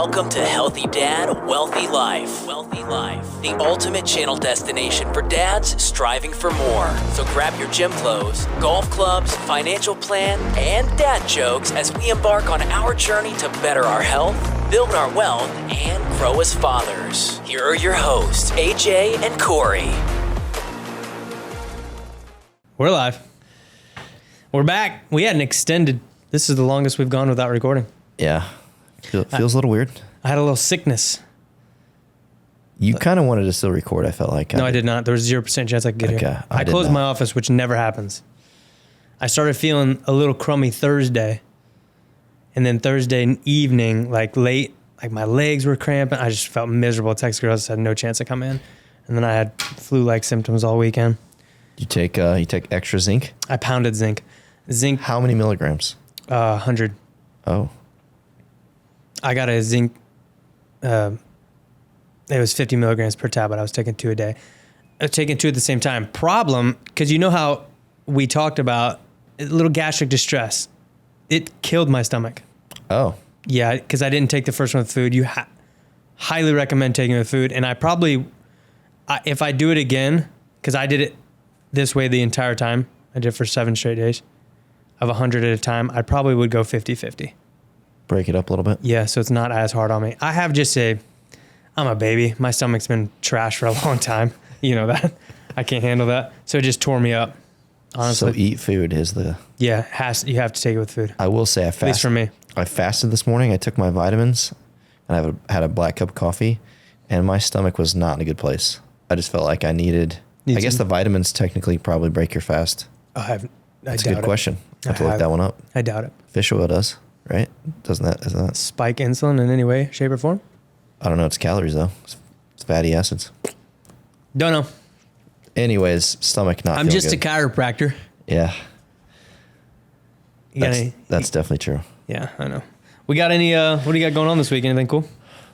Welcome to Healthy Dad, Wealthy Life. Wealthy Life, the ultimate channel destination for dads striving for more. So grab your gym clothes, golf clubs, financial plan, and dad jokes as we embark on our journey to better our health, build our wealth, and grow as fathers. Here are your hosts, AJ and Kory. We're live. We're back. We had an extended, this is the longest we've gone without recording. Yeah. Feels a little weird. I had a little sickness. You kind of wanted to still record, I felt like. No, I did not. There was 0% chance I could get here. I closed my office, which never happens. I started feeling a little crummy Thursday. And then Thursday evening, like late, like my legs were cramping. I just felt miserable. Text girls had no chance to come in. And then I had flu-like symptoms all weekend. You take extra zinc? I pounded zinc. Zinc. How many milligrams? 100. Oh. I got a zinc, it was 50 milligrams per tablet. I was taking 2 a day. I was taking 2 at the same time. Problem, because you know how we talked about a little gastric distress. It killed my stomach. Oh. Yeah, because I didn't take the first one with food. You highly recommend taking it with food. And I probably, if I do it again, because I did it this way the entire time. I did it for 7 straight days of 100 at a time. I probably would go 50-50. Break it up a little bit? Yeah, so it's not as hard on me. I have just I'm a baby. My stomach's been trash for a long time. You know that. I can't handle that. So it just tore me up, honestly. So eat food is the... Yeah, you have to take it with food. I will say At least for me. I fasted this morning. I took my vitamins and I had a black cup of coffee and my stomach was not in a good place. I just felt like I needed... I guess the vitamins technically probably break your fast. That's a good question. I have to look that one up. I doubt it. Fish oil does, right? Isn't that spike insulin in any way, shape, or form? I don't know. It's calories though. It's fatty acids. Don't know. Anyways, stomach not. I'm just good. a chiropractor. Yeah. That's definitely true. Yeah, I know. We got any? What do you got going on this week? Anything cool?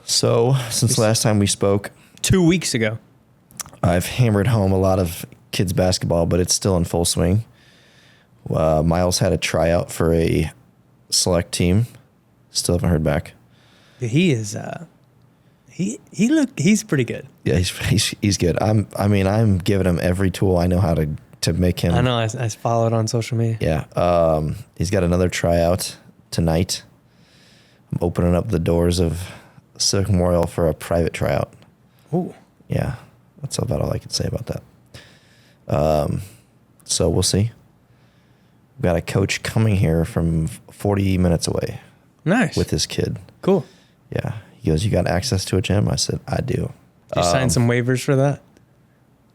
So since last time we spoke, 2 weeks ago, I've hammered home a lot of kids basketball, but it's still in full swing. Miles had a tryout for a select team. Still haven't heard back. He is he's pretty good. Yeah, he's good. I'm giving him every tool I know how to make him. I know. I followed on social media. Yeah. He's got another tryout tonight. I'm opening up the doors of Civic Memorial for a private tryout. Ooh. Yeah. That's about all I can say about that. So we'll see. We've got a coach coming here from 40 minutes away. Nice. With his kid. Cool. Yeah. He goes, "You got access to a gym?" I said, "I do." Did you sign some waivers for that?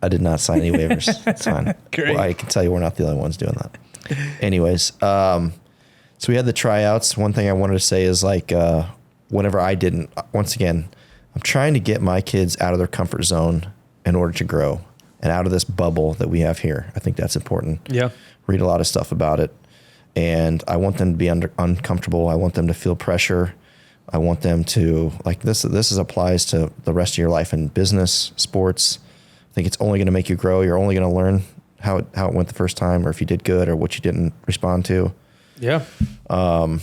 I did not sign any waivers. It's fine. Great. Well, I can tell you we're not the only ones doing that. Anyways, so we had the tryouts. One thing I wanted to say is whenever I didn't, once again, I'm trying to get my kids out of their comfort zone in order to grow and out of this bubble that we have here. I think that's important. Yeah. Read a lot of stuff about it. And I want them to be uncomfortable. I want them to feel pressure. I want them to, this applies to the rest of your life in business, sports. I think it's only going to make you grow. You're only going to learn how it went the first time or if you did good or what you didn't respond to. Yeah. And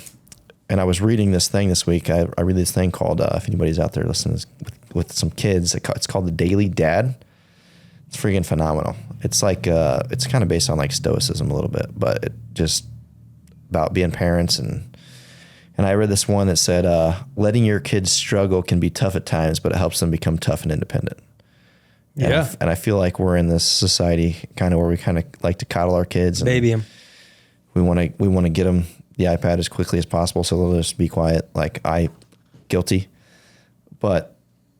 I was reading this thing this week. I read this thing called, if anybody's out there listening with some kids, it's called The Daily Dad. It's freaking phenomenal. It's it's kind of based on stoicism a little bit, but it just about being parents. And I read this one that said, letting your kids struggle can be tough at times, but it helps them become tough and independent. Yeah. And I feel like we're in this society kind of where we kind of like to coddle our kids. And baby them. We want to get them the iPad as quickly as possible so they'll just be quiet. Guilty. But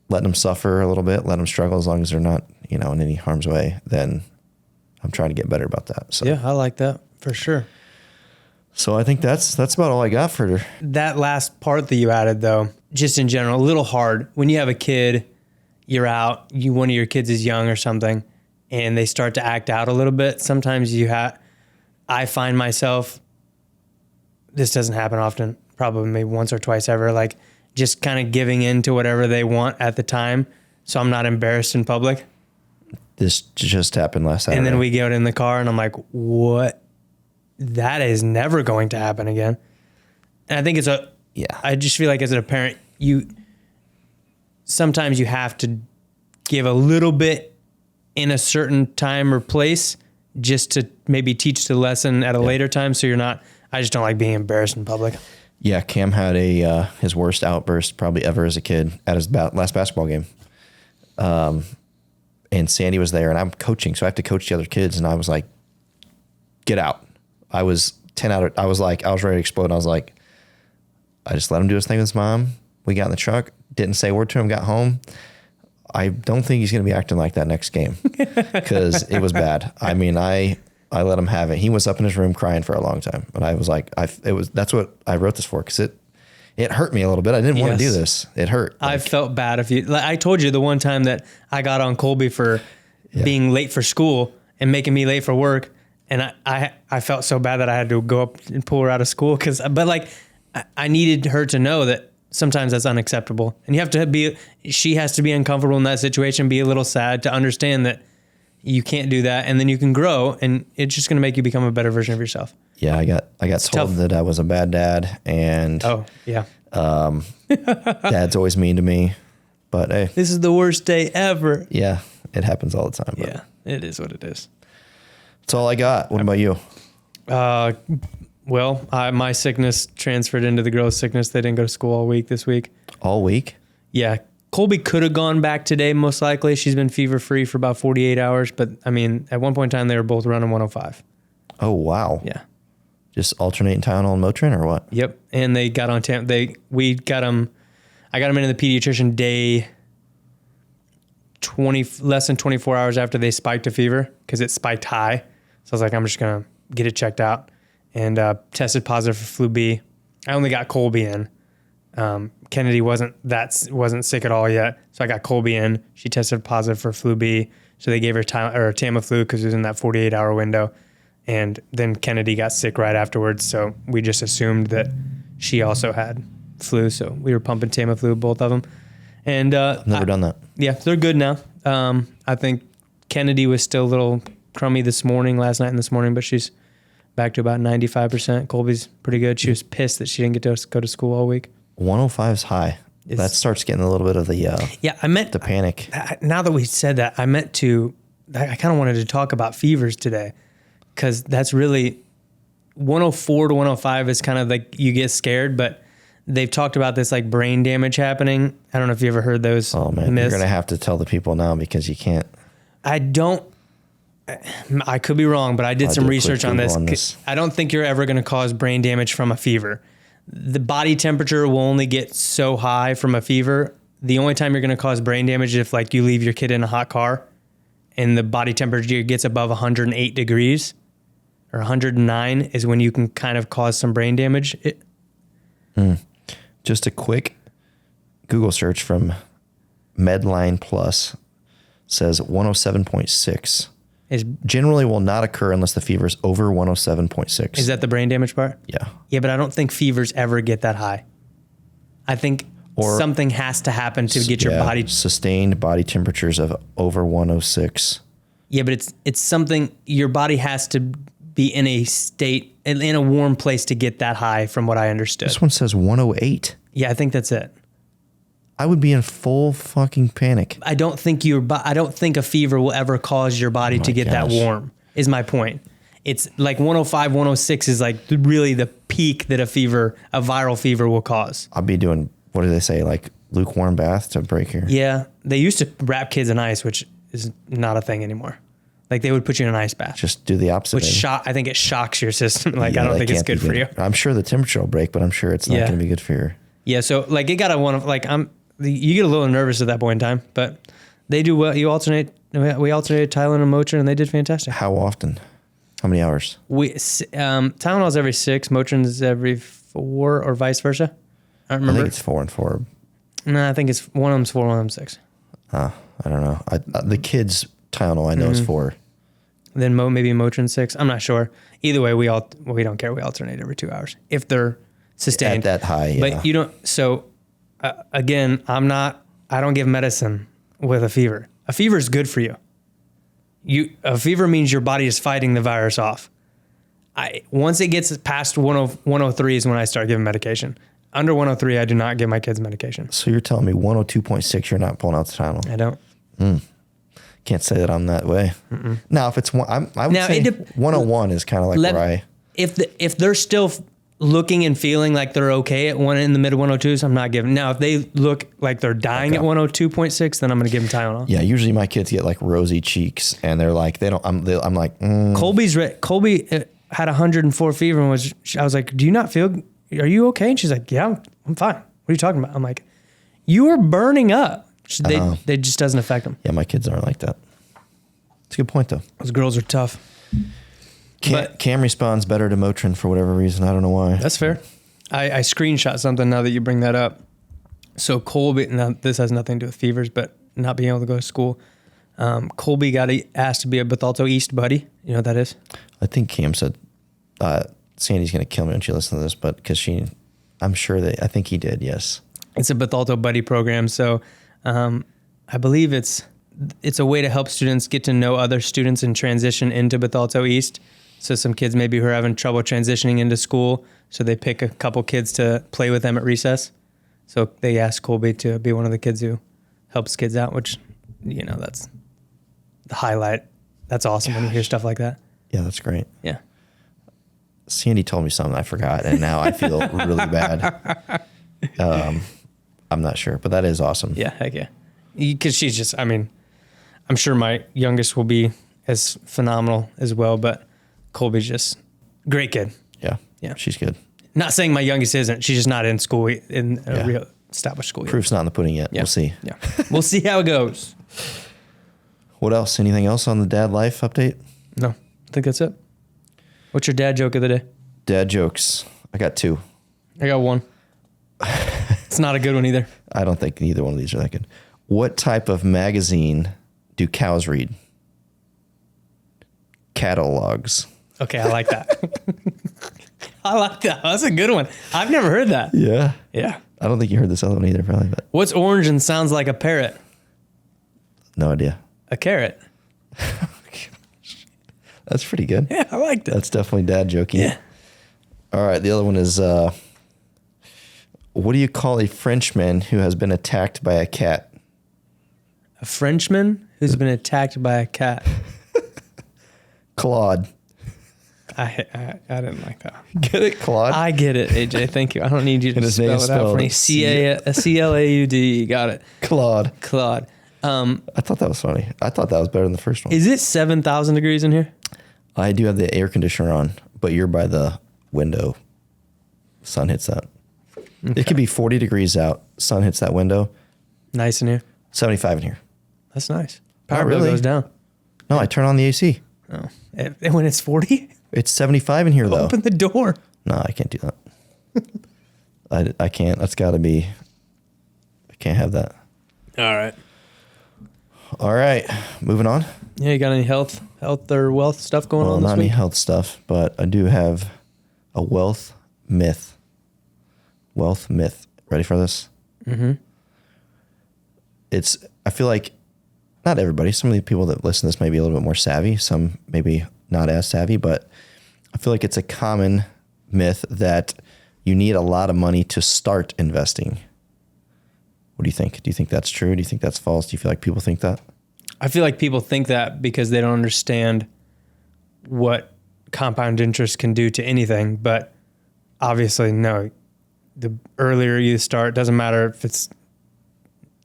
letting them suffer a little bit, let them struggle as long as they're not, in any harm's way, then I'm trying to get better about that. So yeah, I like that for sure. So I think that's about all I got for that last part that you added, though. Just in general, a little hard when you have a kid. You're out. One of your kids is young or something, and they start to act out a little bit. Sometimes I find myself. This doesn't happen often. Probably maybe once or twice ever. Just kind of giving in to whatever they want at the time, so I'm not embarrassed in public. This just happened last Saturday. And then we get in the car and I'm like, what? That is never going to happen again. And I think I just feel like as a parent, sometimes you have to give a little bit in a certain time or place just to maybe teach the lesson at a later time. So you're not, I just don't like being embarrassed in public. Yeah, Cam had his worst outburst probably ever as a kid at his last basketball game. And Sandy was there, and I'm coaching, so I have to coach the other kids. And I was like, "Get out!" I was I was ready to explode. I was like, I just let him do his thing with his mom. We got in the truck, didn't say a word to him, got home. I don't think he's going to be acting like that next game because it was bad. I mean, I let him have it. He was up in his room crying for a long time, but I was like, that's what I wrote this for, because it hurt me a little bit. I didn't want to do this. It hurt. I felt bad I told you the one time that I got on Colby for being late for school and making me late for work. And I felt so bad that I had to go up and pull her out of school. But I needed her to know that sometimes that's unacceptable. And you have to she has to be uncomfortable in that situation, be a little sad to understand that you can't do that. And then you can grow, and it's just going to make you become a better version of yourself. Yeah, I got told that I was a bad dad, and Dad's always mean to me, but hey, this is the worst day ever. Yeah, it happens all the time. Yeah, it is what it is. That's all I got. What about you? Well, my sickness transferred into the girls' sickness. They didn't go to school all week this week. All week? Yeah. Colby could have gone back today, most likely. She's been fever-free for about 48 hours. But, I mean, at one point in time, they were both running 105. Oh, wow. Yeah. Just alternating Tylenol and Motrin or what? Yep. And they got on I got them into the pediatrician day 20, less than 24 hours after they spiked a fever, because it spiked high. So I was like, I'm just going to get it checked out. And tested positive for flu B. I only got Colby in. Kennedy wasn't sick at all yet, so I got Colby in. She tested positive for flu B, so they gave her Tamiflu because it was in that 48-hour window. And then Kennedy got sick right afterwards, so we just assumed that she also had flu. So we were pumping Tamiflu, both of them. And I've never done that. Yeah, they're good now. I think Kennedy was still a little crummy last night and this morning, but she's back to about 95%. Colby's pretty good. She was pissed that she didn't get to go to school all week. 105 is high. That starts getting a little bit of the the panic. Now that we said that, I kind of wanted to talk about fevers today, because that's really 104 to 105 is kind of like you get scared, but they've talked about this like brain damage happening. I don't know if you ever heard those. Oh man, myths. You're going to have to tell the people now, because you can't. I could be wrong, but I did some research on this. I don't think you're ever going to cause brain damage from a fever. The body temperature will only get so high from a fever. The only time you're going to cause brain damage is if you leave your kid in a hot car and the body temperature gets above 108 degrees or 109 is when you can kind of cause some brain damage. Just a quick Google search from Medline Plus says 107.6. Generally will not occur unless the fever is over 107.6. Is that the brain damage part? Yeah. Yeah, but I don't think fevers ever get that high. I think something has to happen to get your body... Sustained body temperatures of over 106. Yeah, but it's something... Your body has to be in a state, in a warm place to get that high, from what I understood. This one says 108. Yeah, I think that's it. I would be in full fucking panic. I don't think a fever will ever cause your body to get that warm, is my point. It's like 105, 106 is like really the peak that a viral fever will cause. I'll be doing, what do they say, like lukewarm bath to break your... Yeah, they used to wrap kids in ice, which is not a thing anymore. Like they would put you in an ice bath. Just do the opposite. Which I think it shocks your system. I don't think it's good for you. I'm sure the temperature will break, but I'm sure it's not going to be good for your... Yeah, so it got you get a little nervous at that point in time, but they do well. We alternated Tylenol and Motrin, and they did fantastic. How often? How many hours? Tylenol's every 6, Motrin's every 4, or vice versa. I don't remember. I think it's 4 and 4. No, I think it's one of them's 4, one of them's 6. I don't know. The kids' Tylenol I know is 4. Then maybe Motrin 6. I'm not sure. Either way, we don't care. We alternate every 2 hours if they're sustained at that high. Yeah. But you don't. So again, I don't give medicine with a fever. A fever is good for you. A fever means your body is fighting the virus off. Once it gets past 103 is when I start giving medication. under 103, I do not give my kids medication. So you're telling me 102.6, you're not pulling out the Tylenol? I don't. Can't say that I'm that way. Now, if it's one, I would Now, say 101 is kind of like where I. If they're still looking and feeling like they're okay at one in the mid 102s, I'm not giving. Now, if they look like they're dying at 102.6, then I'm going to give them Tylenol. Yeah, usually my kids get like rosy cheeks, and they're like, they don't. I'm like, Colby had 104 fever and I was like, do you not feel? Are you okay? And she's like, yeah, I'm fine. What are you talking about? I'm like, you are burning up. They just doesn't affect them. Yeah, my kids aren't like that. It's a good point though. Those girls are tough. Cam responds better to Motrin for whatever reason. I don't know why. That's fair. I screenshot something now that you bring that up. So Colby, now this has nothing to do with fevers, but not being able to go to school. Colby got asked to be a Bethalto East buddy. You know what that is? I think Cam said, Sandy's going to kill me when she listens to this, but because I think he did, yes. It's a Bethalto buddy program. So I believe it's a way to help students get to know other students and transition into Bethalto East. So some kids maybe who are having trouble transitioning into school, so they pick a couple kids to play with them at recess. So they asked Colby to be one of the kids who helps kids out, which, that's the highlight. That's awesome when you hear stuff like that. Yeah, that's great. Yeah. Sandy told me something I forgot, and now I feel really bad. I'm not sure, but that is awesome. Yeah, heck yeah. Because she's just, I'm sure my youngest will be as phenomenal as well, but Colby's just great kid. Yeah. Yeah. She's good. Not saying my youngest isn't. She's just not in school, in a real established school yet. Proof's not in the pudding yet. Yeah. We'll see. Yeah. We'll see how it goes. What else? Anything else on the dad life update? No, I think that's it. What's your dad joke of the day? Dad jokes. I got 2. I got 1. It's not a good one either. I don't think either one of these are that good. What type of magazine do cows read? Catalogs. Okay, I like that. I like that. That's a good one. I've never heard that. Yeah. Yeah. I don't think you heard this other one either, probably. But what's orange and sounds like a parrot? No idea. A carrot. That's pretty good. Yeah, I like that. That's definitely dad joking. Yeah. All right, the other one is, what do you call a Frenchman who has been attacked by a cat? A Frenchman who's been attacked by a cat. Claude. I didn't like that. Get it, Claude? I get it, AJ. Thank you. I don't need you to spell it out for me. C-L-A-U-D. Got it. Claude. I thought that was funny. I thought that was better than the first one. Is it 7,000 degrees in here? I do have the air conditioner on, but you're by the window. Sun hits that. Okay. It could be 40 degrees out. Sun hits that window. Nice in here. 75 in here. That's nice. Power bill goes down. No, I turn on the AC. Oh. And when it's 40? It's 75 in here, though. Open the door. No, I can't do that. I can't. That's got to be... I can't have that. All right. Moving on. Yeah, you got any health or wealth stuff going on this not week? any health stuff, but I do have a wealth myth. Wealth myth. Ready for this? Mm-hmm. I feel like not everybody, some of the people that listen to this may be a little bit more savvy, some maybe not as savvy, but I feel like it's a common myth that you need a lot of money to start investing. What do you think? Do you think that's true? Do you think that's false? Do you feel like people think that? I feel like people think that because they don't understand what compound interest can do to anything, but obviously, no. The earlier you start, doesn't matter if it's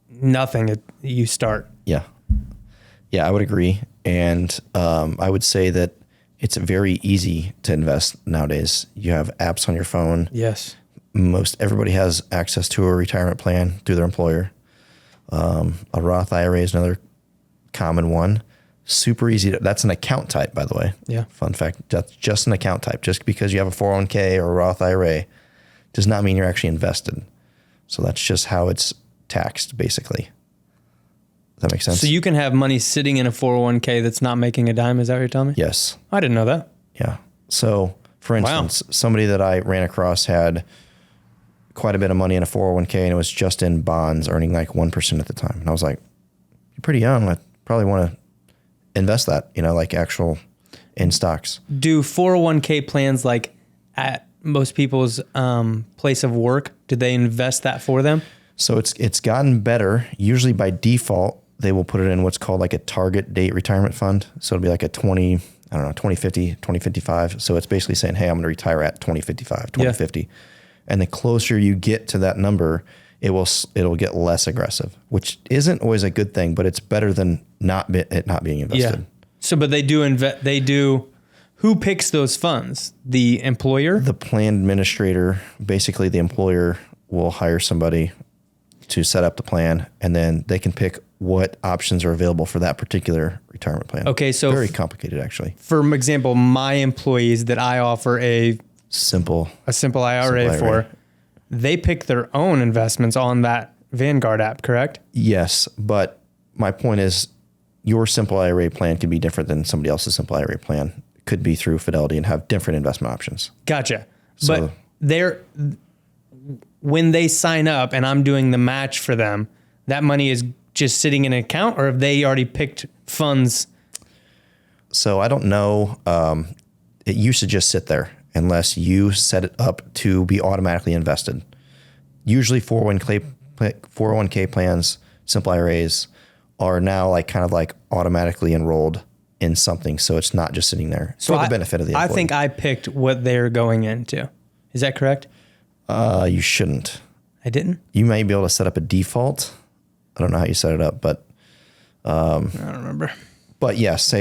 nothing, you start. Yeah. Yeah, I would agree. And I would say that it's very easy to invest nowadays. You have apps on your phone. Yes. Most everybody has access to a retirement plan through their employer. A Roth IRA is another common one. Super easy. That's an account type, by the way. Yeah. Fun fact, that's just an account type. Just because you have a 401k or a Roth IRA does not mean you're actually invested. So that's just how it's taxed, basically. Does that make sense? So you can have money sitting in a 401k that's not making a dime. Is that what you're telling me? Yes. I didn't know that. Yeah. So, for instance, somebody that I ran across had quite a bit of money in a 401k and it was just in bonds earning like 1% at the time. And I was like, you're pretty young. I probably want to invest that, like actual in stocks. Do 401k plans like at most people's place of work Did they invest that for them? So it's gotten better. Usually by default, they will put it in what's called like a target date retirement fund. So it'll be like a 2050, 2055. So it's basically saying, hey, I'm going to retire at 2055, 2050. Yeah. And the closer you get to that number, it'll get less aggressive, which isn't always a good thing, but it's better than it not being invested. Yeah. So, but they do. Who picks those funds? The employer? The plan administrator. Basically, the employer will hire somebody to set up the plan, and then they can pick what options are available for that particular retirement plan. Okay, so very complicated, actually. For example, my employees that I offer a simple IRA for, they pick their own investments on that Vanguard app, correct? Yes, but my point is your simple IRA plan could be different than somebody else's simple IRA plan. It could be through Fidelity and have different investment options. Gotcha. So, but when they sign up and I'm doing the match for them, that money is just sitting in an account, or have they already picked funds? So I don't know. It used to just sit there unless you set it up to be automatically invested. Usually 401k plans, simple IRAs are now like kind of like automatically enrolled in something. So it's not just sitting there for the benefit of the employee. I think I picked what they're going into. Is that correct? You shouldn't. I didn't? You may be able to set up a default. I don't know how you set it up, but I don't remember. But yes,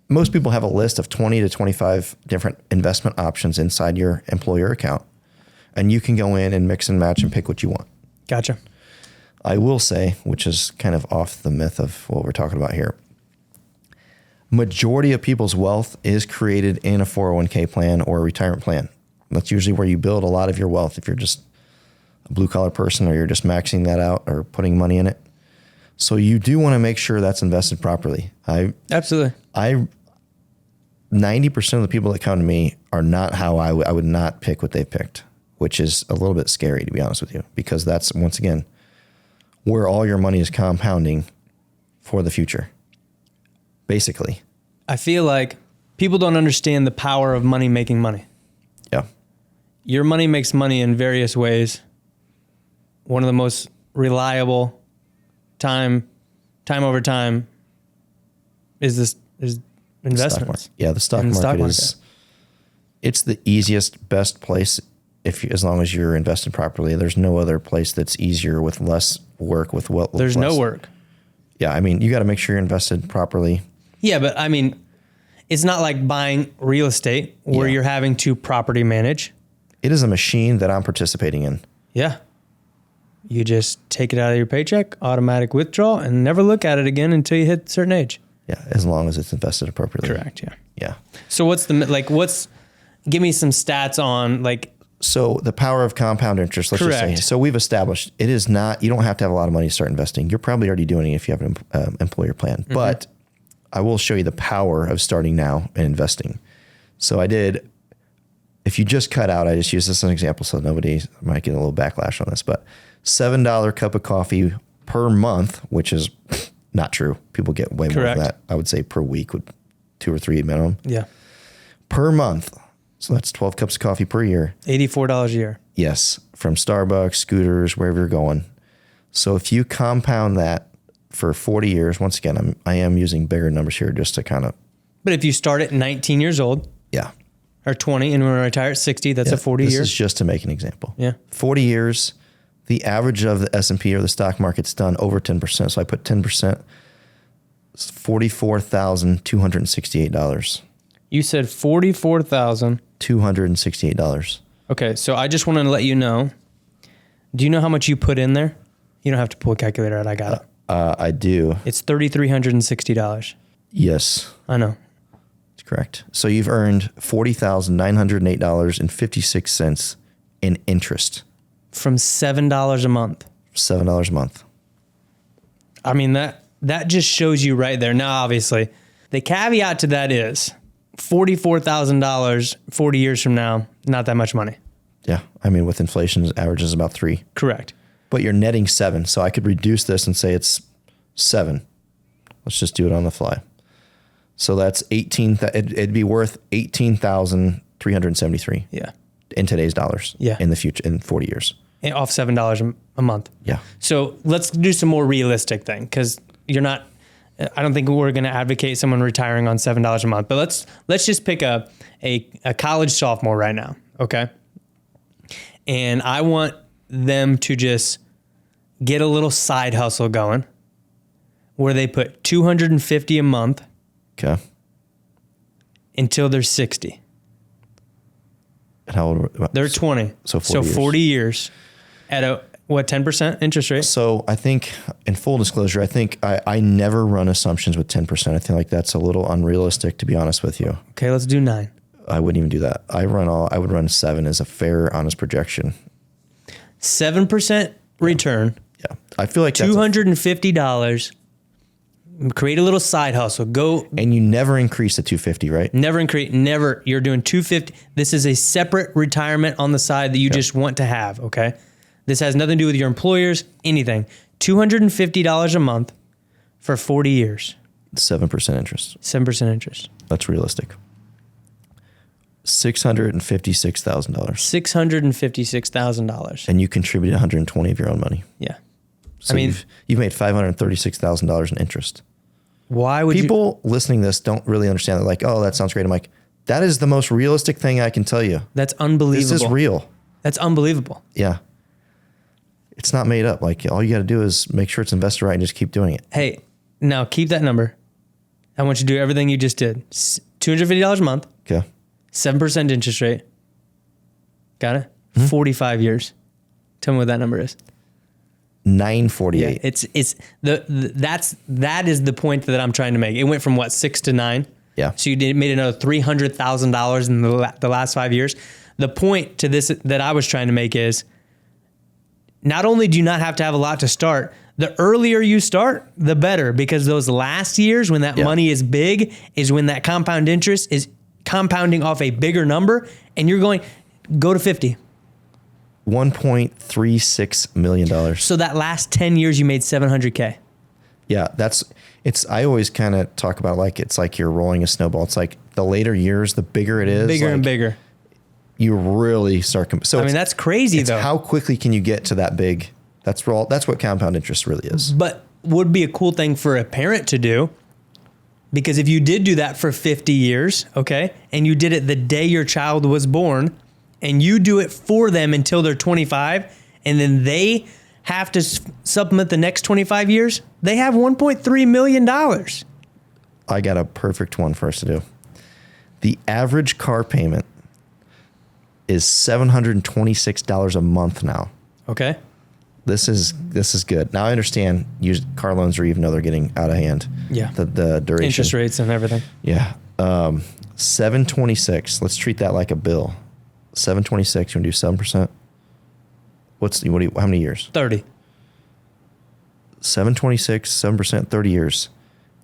most people have a list of 20 to 25 different investment options inside your employer account, and you can go in and mix and match and pick what you want. Gotcha. I will say, which is kind of off the myth of what we're talking about here, majority of people's wealth is created in a 401k plan or a retirement plan. That's usually where you build a lot of your wealth if you're just a blue collar person or you're just maxing that out or putting money in it. So you do want to make sure that's invested properly. Absolutely. 90% of the people that come to me are not how I would not pick what they picked, which is a little bit scary, to be honest with you, because that's, once again, where all your money is compounding for the future, basically. I feel like people don't understand the power of money making money. Yeah. Your money makes money in various ways. One of the most reliable time over time is investments. The stock market. It's the easiest, best place as long as you're invested properly. There's no other place that's easier with less work, There's no work. Yeah, I mean, you got to make sure you're invested properly. Yeah, but I mean, it's not like buying real estate where you're having to property manage. It is a machine that I'm participating in. Yeah. You just take it out of your paycheck, automatic withdrawal, and never look at it again until you hit a certain age. Yeah, as long as it's invested appropriately. Correct, yeah. Yeah. So give me some stats on So the power of compound interest, let's just say. So we've established it is not, you don't have to have a lot of money to start investing. You're probably already doing it if you have an employer plan. Mm-hmm. But I will show you the power of starting now and investing. So if you just cut out, I just use this as an example so nobody might get a little backlash on this, but $7 cup of coffee per month, which is not true. People get way more than that. I would say per week with 2 or 3 minimum. Yeah. Per month. So that's 12 cups of coffee per year. $84 a year. Yes. From Starbucks, Scooters, wherever you're going. So if you compound that for 40 years, once again, I am using bigger numbers here just to kind of. But if you start at 19 years old. Yeah. Or 20 and when we retire at 60, that's a 40 years. This is just to make an example. Yeah. 40 years, the average of the S&P or the stock market's done over 10%. So I put 10%, it's $44,268. You said $268. Okay, so I just want to let you know. Do you know how much you put in there? You don't have to pull a calculator out. I got it. I do. It's $3,360. Yes. I know. That's correct. So you've earned $40,908.56 in interest. From $7 a month. $7 a month. I mean, that just shows you right there. Now, obviously, the caveat to that is $44,000 40 years from now, not that much money. Yeah. I mean, with inflation, it averages about 3. Correct. But you're netting 7. So I could reduce this and say it's 7. Let's just do it on the fly. So that's 18. It'd be worth $18,373. Yeah. In today's dollars. Yeah. In the future, in 40 years. off $7 a month. Yeah. So let's do some more realistic thing, because I don't think we're going to advocate someone retiring on $7 a month, but let's just pick a college sophomore right now. Okay. And I want them to just get a little side hustle going where they put $250 a month. Okay. Until they're 60. And how old? They're 20. So 40 years at a, 10% interest rate? So I think, in full disclosure, I think I never run assumptions with 10%. I feel like that's a little unrealistic, to be honest with you. Okay, let's do 9. I wouldn't even do that. I would run 7 as a fair, honest projection. 7% return. Yeah. I feel like $250. Create a little side hustle. Go. And you never increase the 250, right? Never. You're doing 250. This is a separate retirement on the side that you just want to have, okay? This has nothing to do with your employers, anything. $250 a month for 40 years. 7% interest. 7% interest. That's realistic. $656,000. $656,000. And you contribute 120 of your own money. Yeah. So you've made $536,000 in interest. Why would people listening to this don't really understand that? Like, oh, that sounds great. I'm like, that is the most realistic thing I can tell you. That's unbelievable. This is real. That's unbelievable. Yeah. It's not made up. Like, all you got to do is make sure it's invested right and just keep doing it. Hey, now keep that number. I want you to do everything you just did. $250 a month. Okay. 7% interest rate. Got it? 45 years. Tell me what that number is. 948. Yeah, that is the point that I'm trying to make. It went from 6 to 9. Yeah. So you made another $300,000 in the last 5 years. The point to this that I was trying to make is, not only do you not have to have a lot to start, the earlier you start, the better, because those last years when that money is big is when that compound interest is compounding off a bigger number, and you're going, go to 50. $1.36 million. So that last 10 years you made $700K. Yeah, I always kind of talk about it's like you're rolling a snowball. It's like the later years, the bigger it is. Bigger and bigger. You really start. So that's crazy though. How quickly can you get to that big? That's what compound interest really is. But would be a cool thing for a parent to do, because if you did do that for 50 years, okay, and you did it the day your child was born, and you do it for them until they're 25, and then they have to supplement the next 25 years, they have $1.3 million. I got a perfect one for us to do. The average car payment is $726 a month now. Okay. This is good. Now I understand car loans are, even though they're getting out of hand. Yeah. The duration. Interest rates and everything. Yeah. 726. Let's treat that like a bill. 726. You want to do 7%? How many years? 30. 726, 7%, 30 years.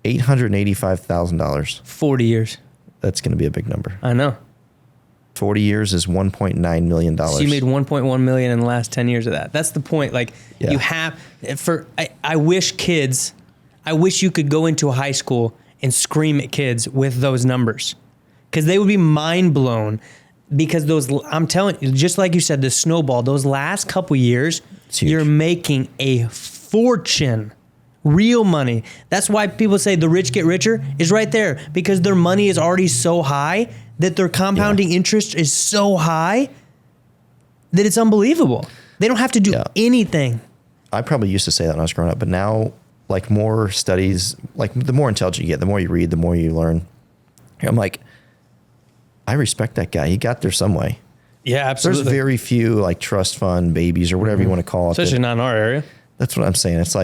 $885,000. 40 years. That's going to be a big number. I know. 40 years is $1.9 million. So you made $1.1 million in the last 10 years of that. That's the point. You have, I wish you could go into a high school and scream at kids with those numbers, because they would be mind blown. Because I'm telling you, just like you said, the snowball, those last couple years, you're making a fortune, real money. That's why people say the rich get richer is right there, because their money is already so high that their compounding interest is so high that it's unbelievable. They don't have to do anything. I probably used to say that when I was growing up, but now, more studies, the more intelligent you get, the more you read, the more you learn. I'm like, I respect that guy. He got there some way. Yeah, absolutely. There's very few trust fund babies or whatever you want to call it. Especially not in our area. That's what I'm saying. It's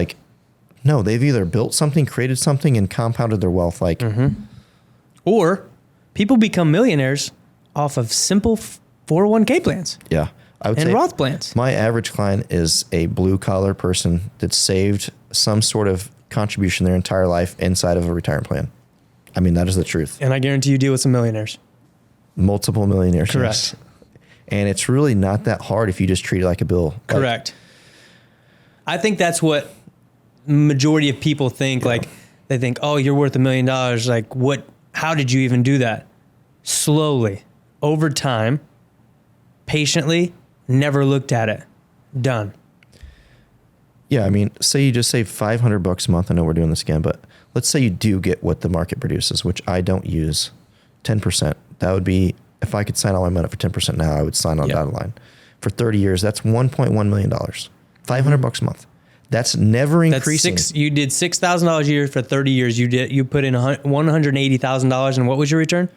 no, they've either built something, created something, and compounded their wealth. Or people become millionaires off of simple 401k plans. Yeah. I would say Roth plans. My average client is a blue collar person that saved some sort of contribution their entire life inside of a retirement plan. I mean, that is the truth. And I guarantee you deal with some millionaires. Multiple millionaires. Correct. Yes. And it's really not that hard if you just treat it like a bill. Correct. I think that's what majority of people think. They think, oh, you're worth $1 million. How did you even do that? Slowly, over time, patiently, never looked at it. Done. Yeah, I mean, say you just save $500 a month. I know we're doing this again, but let's say you do get what the market produces, which I don't use, 10%. That would be, if I could sign all my money for 10% now, I would sign on dotted line. For 30 years, that's $1.1 million. $500 a month. That's never increasing. You did $6,000 a year for 30 years. You put in $180,000, and what was your return?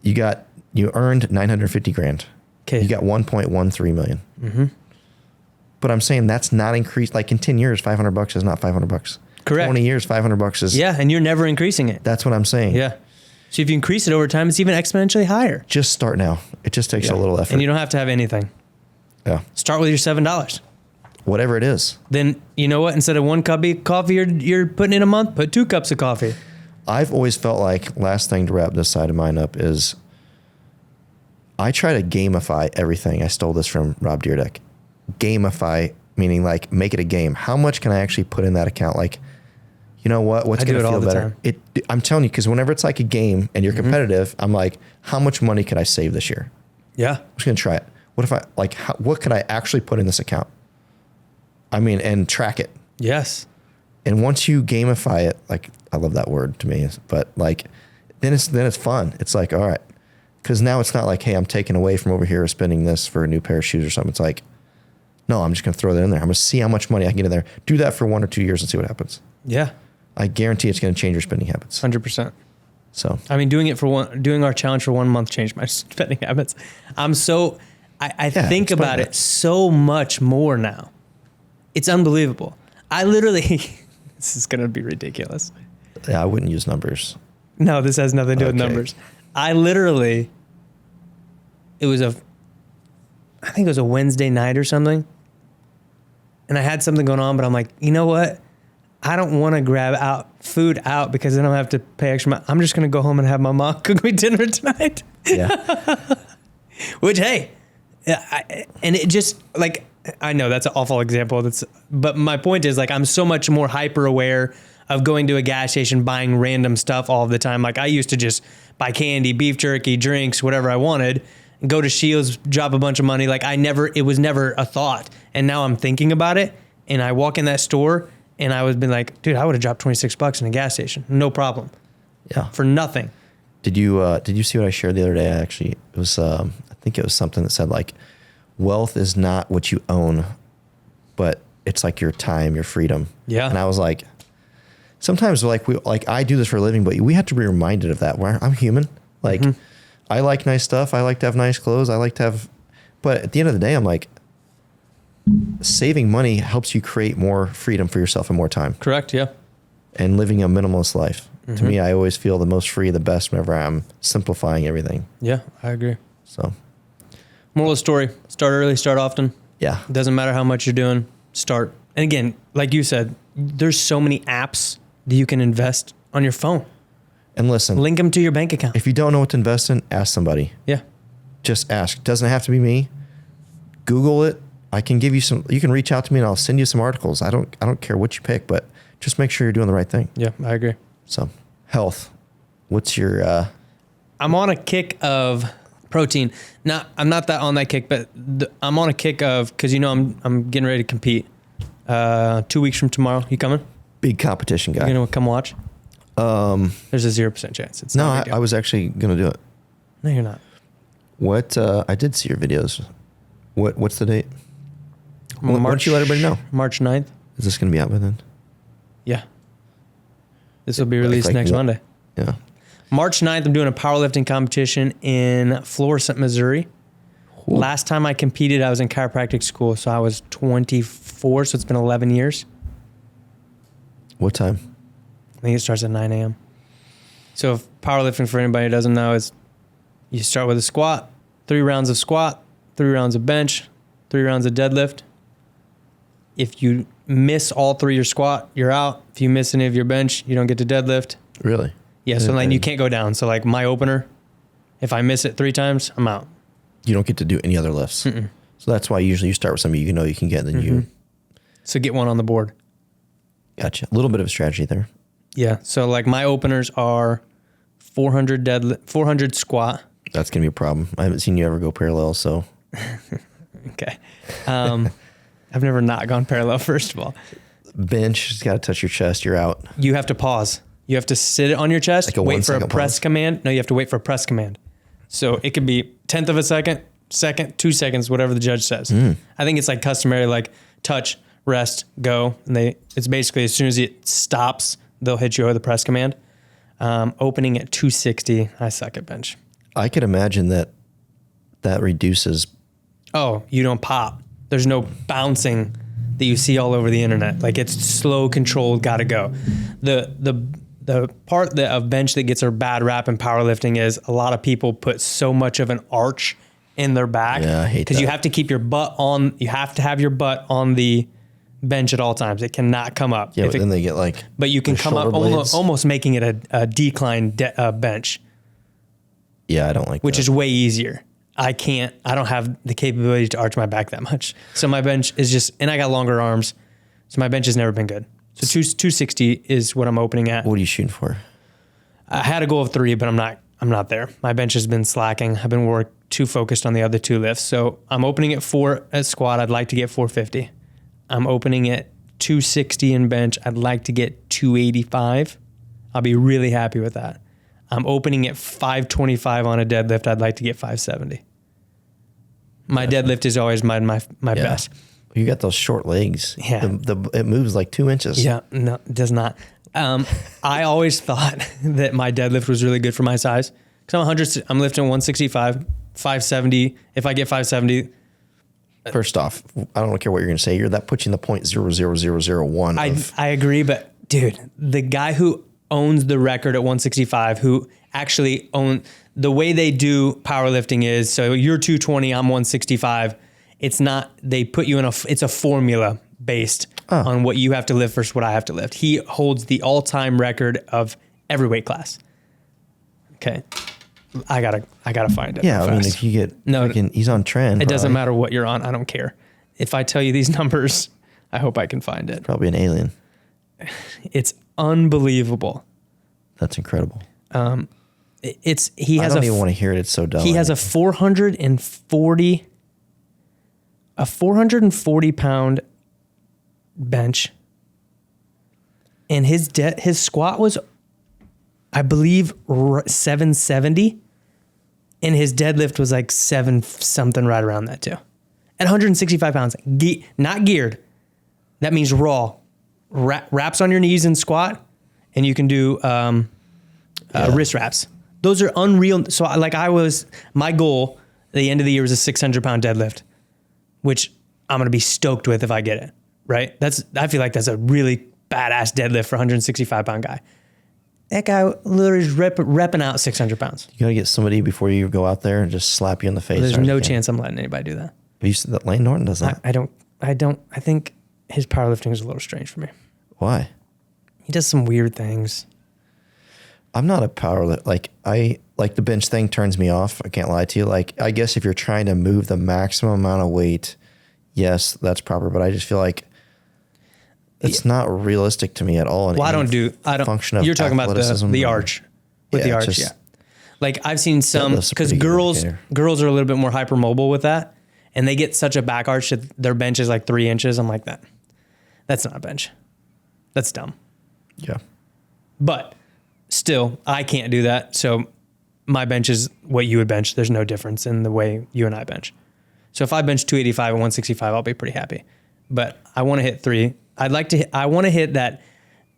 You earned 950 grand. Okay. You got 1.13 million. Mm-hmm. But I'm saying that's not increased. Like in 10 years, $500 is not $500. Correct. 20 years, $500 is. Yeah, and you're never increasing it. That's what I'm saying. Yeah. So if you increase it over time, it's even exponentially higher. Just start now. It just takes a little effort. And you don't have to have anything. Yeah. Start with your $7. Whatever it is. Then, you know what? Instead of 1 cup of coffee you're putting in a month, put 2 cups of coffee. I've always felt like, last thing to wrap this side of mine up is, I try to gamify everything. I stole this from Rob Dyrdek. Gamify, meaning like make it a game. How much can I actually put in that account? Like, you know what? What's going to feel better? I'm telling you, because whenever it's like a game and you're competitive, I'm like, how much money could I save this year? Yeah. I'm just going to try it. What if what could I actually put in this account? I mean, and track it. Yes. And once you gamify it, like, I love that word to me, but like, then it's fun. It's like, all right. Because now it's not like, hey, I'm taking away from over here or spending this for a new pair of shoes or something. It's like, no, I'm just going to throw that in there. I'm going to see how much money I can get in there. Do that for 1 or 2 years and see what happens. Yeah. I guarantee it's going to change your spending habits. 100%. So, I mean, doing our challenge for 1 month changed my spending habits. I think about it so much more now. It's unbelievable. I literally, this is going to be ridiculous. Yeah, I wouldn't use numbers. No, this has nothing to do with numbers. I literally, I think it was a Wednesday night or something. And I had something going on, but I'm like, you know what? I don't want to grab food out because then I'll have to pay extra money. I'm just going to go home and have my mom cook me dinner tonight. Yeah. Which, hey, and it just like, I know that's an awful example. But my point is, like, I'm so much more hyper aware of going to a gas station, buying random stuff all the time. Like, I used to just buy candy, beef jerky, drinks, whatever I wanted, and go to Shields, drop a bunch of money. Like, it was never a thought. And now I'm thinking about it, and I walk in that store, and I would be like, dude, I would have dropped $26 in a gas station, no problem. Yeah. For nothing. Did you see what I shared the other day? Actually, it was I think it was something that said like, wealth is not what you own, but it's like your time, your freedom. Yeah. And I was like, sometimes like I do this for a living, but we have to be reminded of that. Where I'm human. Like, I like nice stuff. I like to have nice clothes. But at the end of the day, I'm like, saving money helps you create more freedom for yourself and more time. Correct. Yeah. And living a minimalist life. To me, I always feel the most free, the best whenever I'm simplifying everything. Yeah, I agree. So, moral of the story: start early, start often. yeah. It doesn't matter how much you're doing, start. And again, like you said, there's so many apps that you can invest on your phone. And listen, Link them to your bank account. if you don't know what to invest in, ask somebody. Yeah. Just ask. It doesn't have to be me. Google it. I can give you you can reach out to me and I'll send you some articles. I don't care what you pick, but just make sure you're doing the right thing. Yeah, I agree. So, health. What's your I'm on a kick of protein. I'm not that on that kick, but I'm on a kick of, because I'm getting ready to compete. 2 weeks from tomorrow. You coming? big competition guy? You gonna come watch? There's a 0% chance. It's No, not a big deal. I was actually gonna do it. No, you're not. What I did see your videos. What's the date? Why don't you let everybody know? March 9th. Is this gonna be out by then? Yeah. This will be released next Monday. Yeah. March 9th, I'm doing a powerlifting competition in Florissant, Missouri. Cool. Last time I competed, I was in chiropractic school, so I was 24, so it's been 11 years. What time? I think it starts at 9 a.m. So if powerlifting, for anybody who doesn't know, is you start with a squat, 3 rounds of squat, 3 rounds of bench, 3 rounds of deadlift. If you miss all 3 of your squat, you're out. If you miss any of your bench, you don't get to deadlift. Really? Yeah, so like you can't go down. So like my opener, if I miss it 3 times, I'm out. You don't get to do any other lifts. Mm-mm. So that's why usually you start with something you know you can get, and then you. So get one on the board. Gotcha. A little bit of a strategy there. Yeah. So like my openers are 400 squat. That's gonna be a problem. I haven't seen you ever go parallel, so. Okay. I've never not gone parallel, first of all. Bench, just got to touch your chest. You're out. You have to pause. You have to sit it on your chest, Like a wait for a 1 second press pause? command. No, you have to wait for a press command. So it could be 10th of a second, 2 seconds, whatever the judge says. I think it's like customary, like touch, rest, go. And it's basically as soon as it stops, they'll hit you with a press command. Opening at 260, I suck at bench. I could imagine that reduces. Oh, you don't pop. There's no bouncing that you see all over the internet. Like it's slow, controlled, gotta go. The part of bench that gets a bad rap in powerlifting is a lot of people put so much of an arch in their back. Yeah, I hate that. Because you have to keep your butt on, you have to have your butt on the bench at all times. It cannot come up. Yeah, but then they get like. But you can the come up shoulder blades. almost making it a decline bench, Yeah, I don't like which that. is way easier. I don't have the capability to arch my back that much. So my bench is just, and I got longer arms. So my bench has never been good. So 260 is what I'm opening at. What are you shooting for? I had a goal of 3, but I'm not there. My bench has been slacking. I've been too focused on the other 2 lifts. So I'm opening at 4 at squat. I'd like to get 450. I'm opening at 260 in bench. I'd like to get 285. I'll be really happy with that. I'm opening at 525 on a deadlift. I'd like to get 570. My deadlift is always my best. You got those short legs. Yeah. It moves like 2 inches. Yeah, no, it does not. I always thought that my deadlift was really good for my size. Because I'm lifting 165, 570. If I get 570, First off, I don't care what you're going to say. That puts you in the 0.00001. I agree, but dude, the guy who owns the record at 165, who actually the way they do powerlifting is, so you're 220, I'm 165. It's not, they put you it's a formula based on what you have to lift versus what I have to lift. He holds the all-time record of every weight class. Okay. I gotta find it. Yeah, I mean, fast. if you get he's on trend. It doesn't matter what you're on. I don't care. If I tell you these numbers, I hope I can find it. Probably an alien. It's unbelievable. That's incredible. He has I don't even want to hear it. It's so dumb. He has a 440 pound bench, and his squat was, I believe, 770, and his deadlift was like 7 something, right around that too. At 165 pounds, not geared. That means raw. Wraps on your knees and squat, and you can do wrist wraps. Those are unreal. So my goal at the end of the year was a 600 pound deadlift, which I'm going to be stoked with if I get it, right? I feel like that's a really badass deadlift for a 165 pound guy. That guy literally is repping out 600 pounds. You got to get somebody before you go out there and just slap you in the face. There's no chance I'm letting anybody do that. Have you seen that Lane Norton does that? I think his powerlifting is a little strange for me. Why? He does some weird things. I'm not a powerlifter. Like the bench thing turns me off. I can't lie to you. Like, I guess if you're trying to move the maximum amount of weight, yes, that's proper. But I just feel like it's not realistic to me at all. Well, I don't. Function of You're talking about athleticism the or- arch with the Yeah, arch, just- yeah. Like I've seen some, That's a because pretty good girls indicator. are a little bit more hypermobile with that, and they get such a back arch that their bench is like 3 inches. I'm like, that's not a bench. That's dumb. Yeah. But still, I can't do that. So my bench is what you would bench. There's no difference in the way you and I bench. So if I bench 285 and 165, I'll be pretty happy. But I want to hit 3. I want to hit that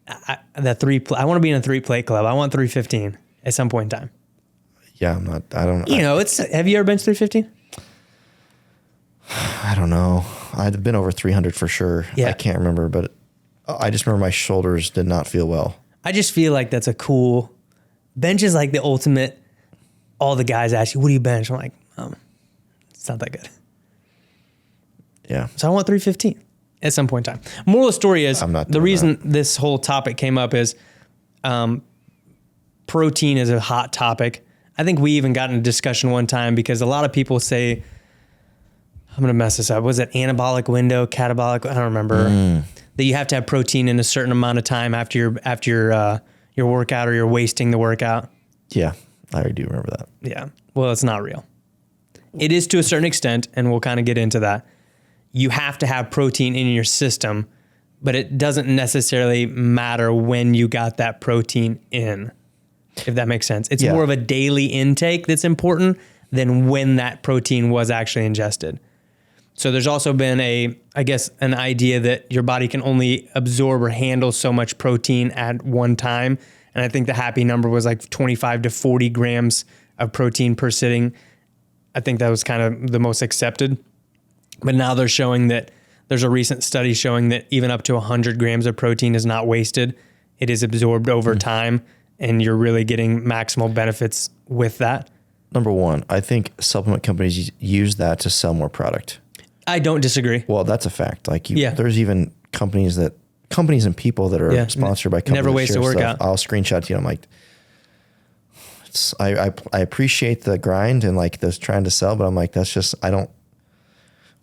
3. I want to be in a 3 plate club. I want 315 at some point in time. Yeah, I don't. Have you ever benched 315? I don't know. I've been over 300 for sure. Yeah. I can't remember, but I just remember my shoulders did not feel well. I just feel like that's a cool bench. Is like the ultimate. All the guys ask you, "What do you bench?" I'm like, it's not that good. Yeah. So I want 315 at some point in time. Moral of the story is, I'm not the doing reason this whole topic came up is protein is a hot topic. I think we even got in a discussion one time because a lot of people say, I'm going to mess this up. Was it anabolic window, catabolic? I don't remember. That you have to have protein in a certain amount of time after your workout, or you're wasting the workout. Yeah. I do remember that. Yeah. Well, it's not real. It is to a certain extent, and we'll kind of get into that. you have to have protein in your system, but it doesn't necessarily matter when you got that protein in, if that makes sense. It's more of a daily intake that's important than when that protein was actually ingested. So there's also been an idea that your body can only absorb or handle so much protein at one time. And I think the happy number was like 25 to 40 grams of protein per sitting. I think that was kind of the most accepted. But now they're showing that there's a recent study showing that even up to 100 grams of protein is not wasted. It is absorbed over time, and you're really getting maximal benefits with that. Number one, I think supplement companies use that to sell more product. I don't disagree. Well, that's a fact. Like, there's even companies and people that are sponsored by companies. Never waste a workout. I'll screenshot to you. I'm like, I appreciate the grind and like those trying to sell, but I'm like, that's just, I don't,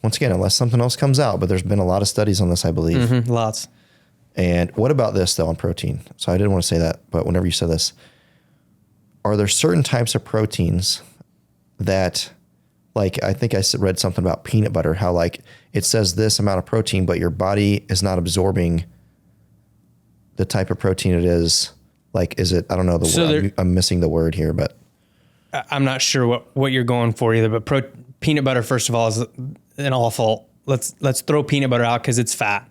once again, unless something else comes out, but there's been a lot of studies on this, I believe. Lots. And what about this though on protein? So I didn't want to say that, but whenever you said this, are there certain types of proteins that, like, I think I read something about peanut butter, how like it says this amount of protein, but your body is not absorbing the type of protein it is. Like, is it, I don't know the word, I'm missing the word here, but. I'm not sure what you're going for either, but peanut butter, first of all, is an awful, let's throw peanut butter out because it's fat.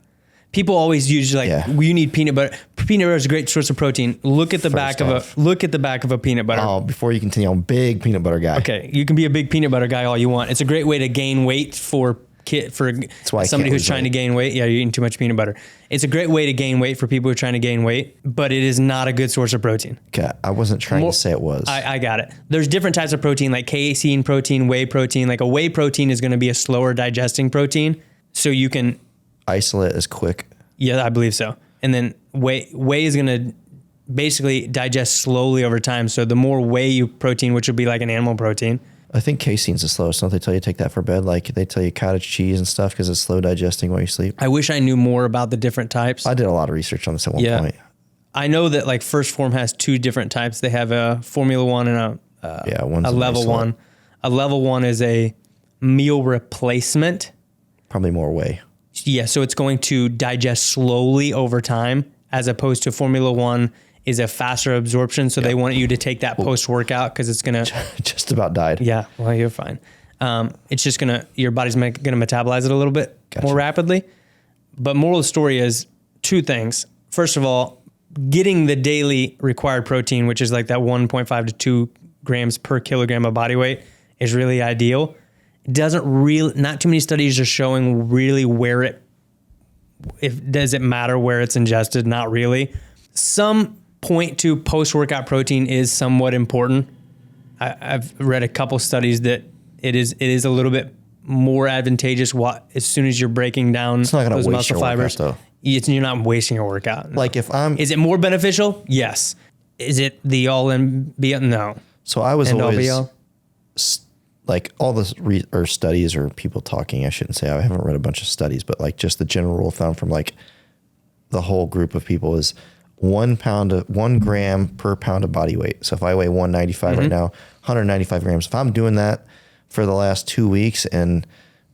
People always use you need peanut butter. Peanut butter is a great source of protein. Look at the back of a peanit butter. Oh, before you continue, I'm a big peanut butter guy. Okay, you can be a big peanut butter guy all you want. It's a great way to gain weight for somebody who's trying to gain weight. Yeah, you're eating too much peanut butter. It's a great way to gain weight for people who are trying to gain weight, but it is not a good source of protein. Okay, I wasn't trying to say it was. I got it. There's different types of protein, like casein protein, whey protein. Like a whey protein is going to be a slower digesting protein, so you can isolate as quick. Yeah, I believe so. And then whey is going to basically digest slowly over time. So the more whey protein, which would be like an animal protein. I think casein's the slowest. Don't they tell you to take that for bed? Like they tell you cottage cheese and stuff because it's slow digesting while you sleep. I wish I knew more about the different types. I did a lot of research on this at one point. I know that like First Form has two different types. They have a Formula 1 and a Level 1. A Level 1 is a meal replacement. Probably more whey. Yeah, so it's going to digest slowly over time, as opposed to Formula 1 is a faster absorption. So they want you to take that post-workout because it's going to... Just about died. Yeah, well, you're fine. It's just going to... Your body's going to metabolize it a little bit more rapidly. But moral of the story is two things. First of all, getting the daily required protein, which is like that 1.5 to 2 grams per kilogram of body weight, is really ideal. Not too many studies are showing really does it matter where it's ingested? Not really. Some point to post-workout protein is somewhat important. I've read a couple studies that it is a little bit more advantageous as soon as you're breaking down those muscle fibers. Workout, you're not wasting your workout. No. Like is it more beneficial? Yes. Is it the all-in be all? No. So I was always like all this studies or people talking, I shouldn't say, I haven't read a bunch of studies, but like just the general rule of thumb from like the whole group of people is 1 gram per pound of body weight. So if I weigh 195 right now, 195 grams. If I'm doing that for the last 2 weeks and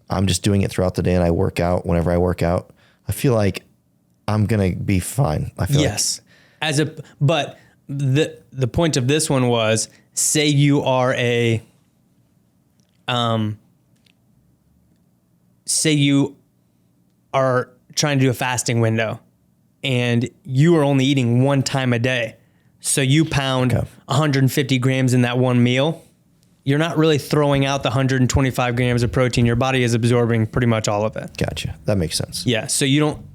I'm just doing it throughout the day and I work out whenever I work out, I feel like I'm going to be fine. I feel but the point of this one was, say you are say you are trying to do a fasting window and you are only eating one time a day. So you pound 150 grams in that one meal. You're not really throwing out the 125 grams of protein. Your body is absorbing pretty much all of it. Gotcha. That makes sense. Yeah. So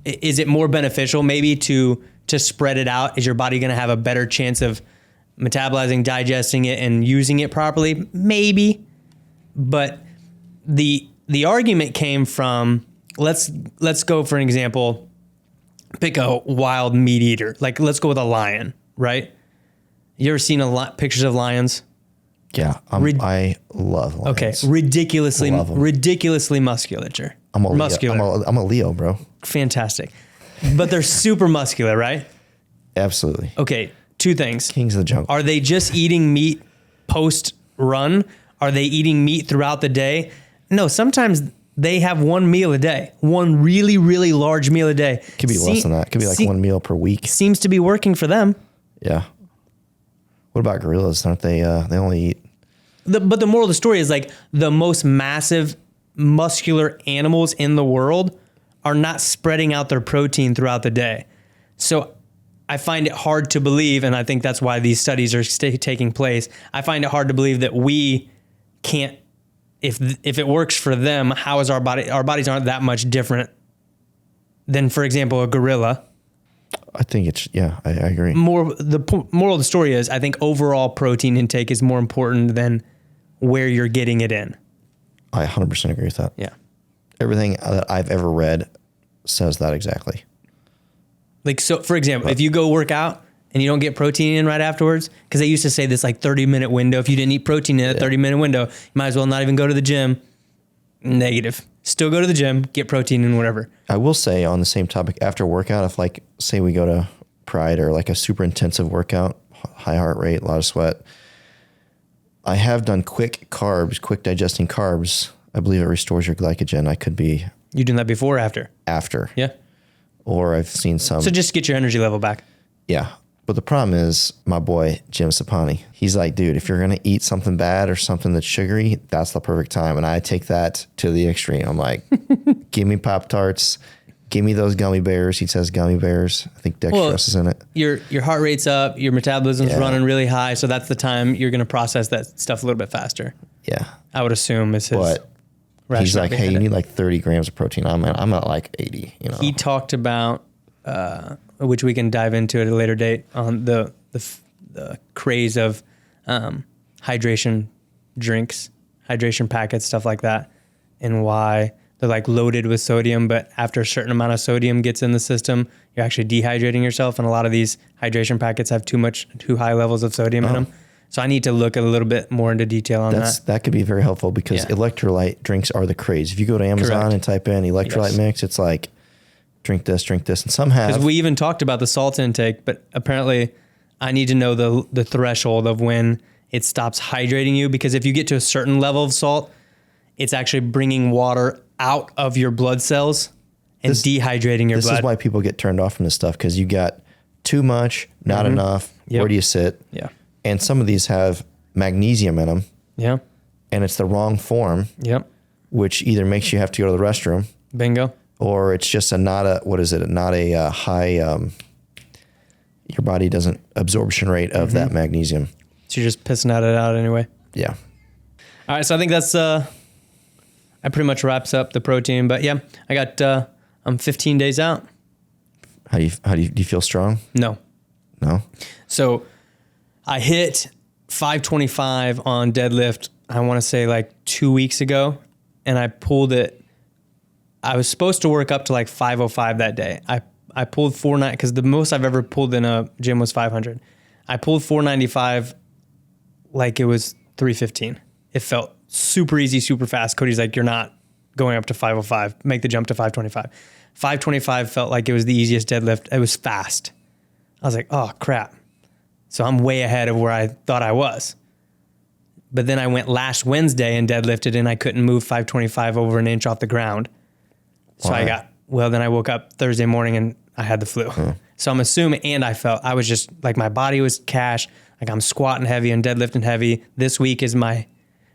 is it more beneficial maybe to spread it out? Is your body going to have a better chance of metabolizing, digesting it, and using it properly? Maybe. But the argument came from, let's go for an example, pick a wild meat eater. Like let's go with a lion, right? You ever seen pictures of lions? Yeah, I love lions. Okay, ridiculously musculature. I'm a Leo, bro. Fantastic. But they're super muscular, right? Absolutely. Okay, two things. Kings of the jungle. Are they just eating meat post-run? Are they eating meat throughout the day? No, sometimes They have one meal a day, one really, really large meal a day. Could be less than that. It could be like one meal per week. Seems to be working for them. Yeah. What about gorillas? Aren't they? They only eat. But the moral of the story is like the most massive muscular animals in the world are not spreading out their protein throughout the day. So I find it hard to believe, and I think that's why these studies are taking place. I find it hard to believe that we can't. If it works for them, how is our body? Our bodies aren't that much different than, for example, a gorilla. I think it's, I agree. The moral of the story is I think overall protein intake is more important than where you're getting it in. I 100% agree with that. Yeah. Everything that I've ever read says that exactly. Like, so for example, if you go work out and you don't get protein in right afterwards, because they used to say this like 30-minute window. If you didn't eat protein in a 30-minute window, you might as well not even go to the gym. Negative. Still go to the gym, get protein and whatever. I will say on the same topic, after workout, if like, say we go to Pride or like a super intensive workout, high heart rate, a lot of sweat, I have done quick digesting carbs. I believe it restores your glycogen. I could be. You doing that before or after? After. Yeah. Or I've seen some. So just get your energy level back. Yeah. But the problem is my boy, Jim Sapani, he's like, dude, if you're going to eat something bad or something that's sugary, that's the perfect time. And I take that to the extreme. I'm like, give me Pop-Tarts, give me those gummy bears. He says gummy bears. I think dextrose is in it. Your heart rate's up, your metabolism's running really high. So that's the time you're going to process that stuff a little bit faster. Yeah. I would assume is his. But he's like, hey, you need like 30 grams of protein. I'm at like 80, you know. He talked about, which we can dive into at a later date, on the craze of hydration drinks, hydration packets, stuff like that, and why they're like loaded with sodium, but after a certain amount of sodium gets in the system, you're actually dehydrating yourself, and a lot of these hydration packets have too high levels of sodium in them. So I need to look a little bit more into detail on that. That could be very helpful because electrolyte drinks are the craze. If you go to Amazon and type in electrolyte mix, it's like, drink this, and some have. Because we even talked about the salt intake, but apparently I need to know the threshold of when it stops hydrating you, because if you get to a certain level of salt, it's actually bringing water out of your blood cells and dehydrating your blood. This is why people get turned off from this stuff, because you got too much, not enough. Where do you sit? Yeah. And some of these have magnesium in them. Yeah. And it's the wrong form. Yep. Which either makes you have to go to the restroom. Bingo. Or it's just not a high, your body doesn't absorption rate of that magnesium. So you're just pissing it out anyway. Yeah. All right. So I think that's, that pretty much wraps up the protein, but yeah, I got, I'm 15 days out. Do you feel strong? No. So I hit 525 on deadlift, I want to say like 2 weeks ago, and I pulled it. I was supposed to work up to like 505 that day. I pulled 490 because the most I've ever pulled in a gym was 500. I pulled 495 like it was 315. It felt super easy, super fast. Cody's like, you're not going up to 505. Make the jump to 525. 525 felt like it was the easiest deadlift. It was fast. I was like, oh, crap. So I'm way ahead of where I thought I was. But then I went last Wednesday and deadlifted, and I couldn't move 525 over an inch off the ground. So then I woke up Thursday morning and I had the flu. So I'm assuming, and I was just like, my body was cash. Like I'm squatting heavy and deadlifting heavy. Next week is my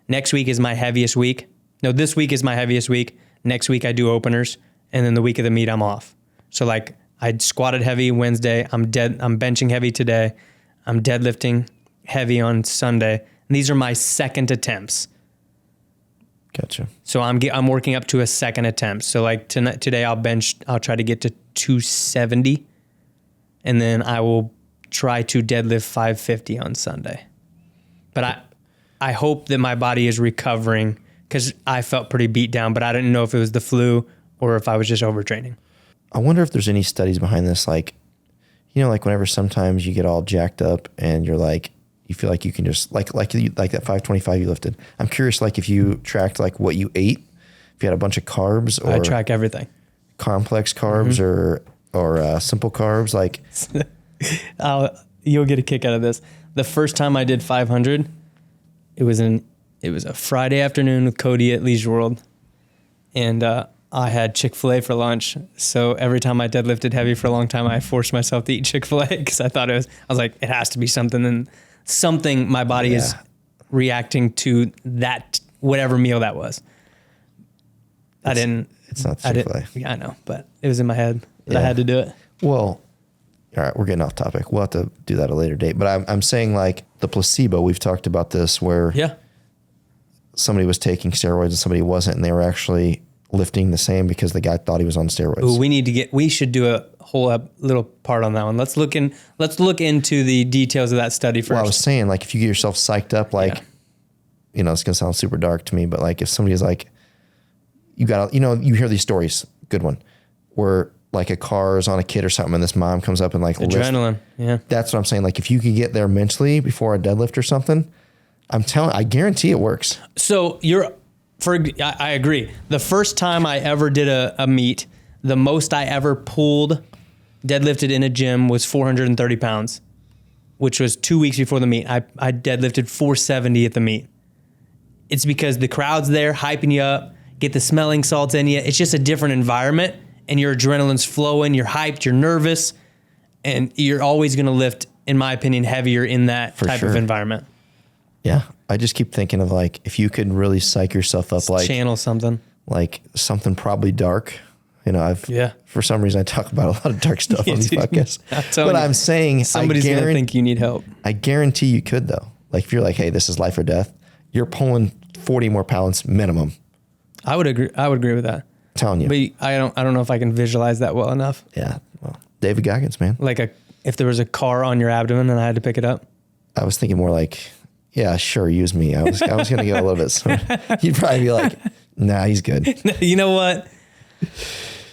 heaviest week. No, this week is my heaviest week. Next week I do openers. And then the week of the meet I'm off. So like I squatted heavy Wednesday. I'm benching heavy today. I'm deadlifting heavy on Sunday. And these are my second attempts. Gotcha. So I'm working up to a second attempt. So like today I'll try to get to 270, and then I will try to deadlift 550 on Sunday. But I hope that my body is recovering, because I felt pretty beat down, but I didn't know if it was the flu or if I was just overtraining. I wonder if there's any studies behind this, like, like whenever sometimes you get all jacked up and you're like, you feel like you can just like that 525 you lifted. I'm curious, like if you tracked like what you ate, if you had a bunch of carbs, or I track everything, complex carbs or simple carbs, like. You'll get a kick out of this. The first time I did 500, it was a Friday afternoon with Cody at Leisure World, and I had Chick-fil-A for lunch. So every time I deadlifted heavy for a long time, I forced myself to eat Chick-fil-A because I was like, it has to be something. And something my body is reacting to that, whatever meal that was. It's not Chick-fil-A. Yeah, I know, but it was in my head that I had to do it. Well, all right, we're getting off topic. We'll have to do that at a later date. But I'm saying like the placebo, we've talked about this where somebody was taking steroids and somebody wasn't, and they were actually lifting the same because the guy thought he was on steroids. Ooh, we should do a whole little part on that one. Let's look into the details of that study first. Well, I was saying, like, if you get yourself psyched up, like, you know, it's going to sound super dark to me, but like if somebody's like, you hear these stories, good one, where like a car is on a kid or something and this mom comes up and like adrenaline. Yeah. That's what I'm saying. Like if you could get there mentally before a deadlift or something, I guarantee it works. So I agree. The first time I ever did a meet, the most I ever deadlifted in a gym was 430 pounds, which was 2 weeks before the meet. I deadlifted 470 at the meet. It's because the crowd's there hyping you up, get the smelling salts in you. It's just a different environment and your adrenaline's flowing, you're hyped, you're nervous, and you're always going to lift, in my opinion, heavier in that type of environment. Yeah. I just keep thinking of like, if you could really psych yourself up, like channel something, like something probably dark. You know, for some reason I talk about a lot of dark stuff on these podcasts, but I'm saying somebody's going to think you need help. I guarantee you could though. Like if you're like, hey, this is life or death, you're pulling 40 more pounds minimum. I would agree with that. I'm telling you. But I don't know if I can visualize that well enough. Yeah. Well, David Goggins, man. Like if there was a car on your abdomen and I had to pick it up. I was thinking more like, yeah, sure, use me. I was going to go a little bit. So you'd probably be like, nah, he's good. You know what?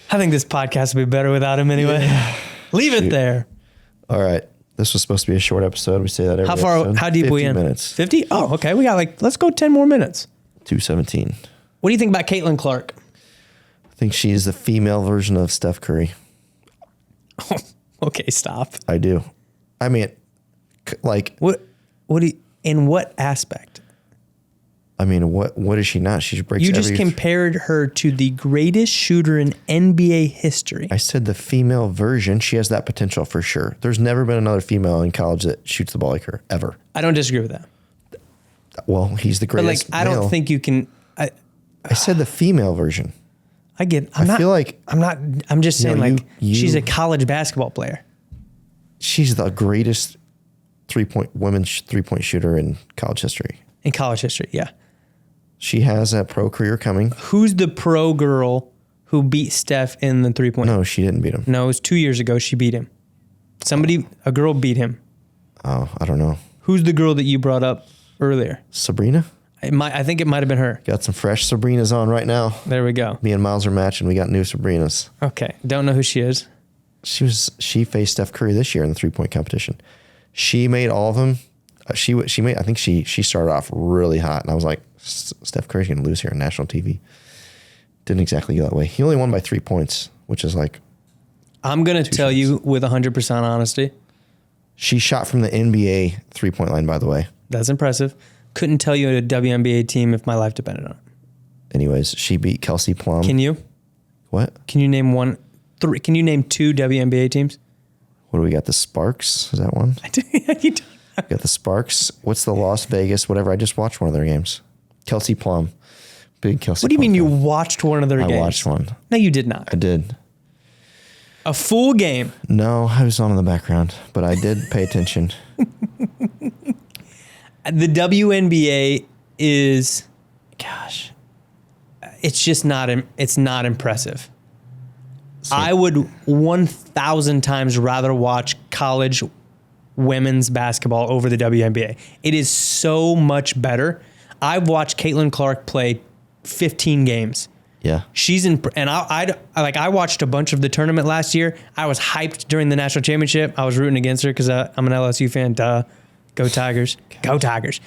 I think this podcast would be better without him anyway. Yeah. Leave it there. All right. This was supposed to be a short episode. We say that every episode. How deep we in? 50 minutes. 50? Oh, okay. We got let's go 10 more minutes. 2:17. What do you think about Caitlin Clark? I think she's the female version of Steph Curry. Oh, okay, stop. I do. I mean, like... In what aspect? I mean, what is she not? She breaks. You just compared her to the greatest shooter in NBA history. I said the female version. She has that potential for sure. There's never been another female in college that shoots the ball like her, ever. I don't disagree with that. Well, he's the greatest. But I don't think you can... I said the female version. I'm just saying she's a college basketball player. She's the greatest women's three-point shooter in college history. In college history, yeah. She has a pro career coming. Who's the pro girl who beat Steph in the three-point? No, she didn't beat him. No, it was 2 years ago she beat him. A girl beat him. Oh, I don't know. Who's the girl that you brought up earlier? Sabrina? I think it might have been her. Got some fresh Sabrinas on right now. There we go. Me and Miles are matching. We got new Sabrinas. Okay. Don't know who she is. She faced Steph Curry this year in the three-point competition. She made all of them. I think she started off really hot, and I was like, Steph Curry's going to lose here on national TV. Didn't exactly go that way. He only won by 3 points, which is like... I'm going to tell you with 100% honesty. She shot from the NBA three-point line, by the way. That's impressive. Couldn't tell you a WNBA team if my life depended on it. Anyways, she beat Kelsey Plum. Can you? What? Can you name Can you name two WNBA teams? What do we got? The Sparks? Is that one? You got the Sparks. What's the Las Vegas? Whatever. I just watched one of their games. Kelsey Plum. Big Kelsey Plum. What do you mean fan. you watched one of their games? I watched one. No, you did not. I did. A full game? No, I was on in the background, but I did pay attention. The WNBA is, gosh, it's just not impressive. So, I would 1,000 times rather watch college women's basketball over the WNBA. It is so much better. I've watched Caitlin Clark play 15 games. Yeah. She's in, and I watched a bunch of the tournament last year. I was hyped during the national championship. I was rooting against her because I'm an LSU fan. Duh. Go Tigers. Go Tigers.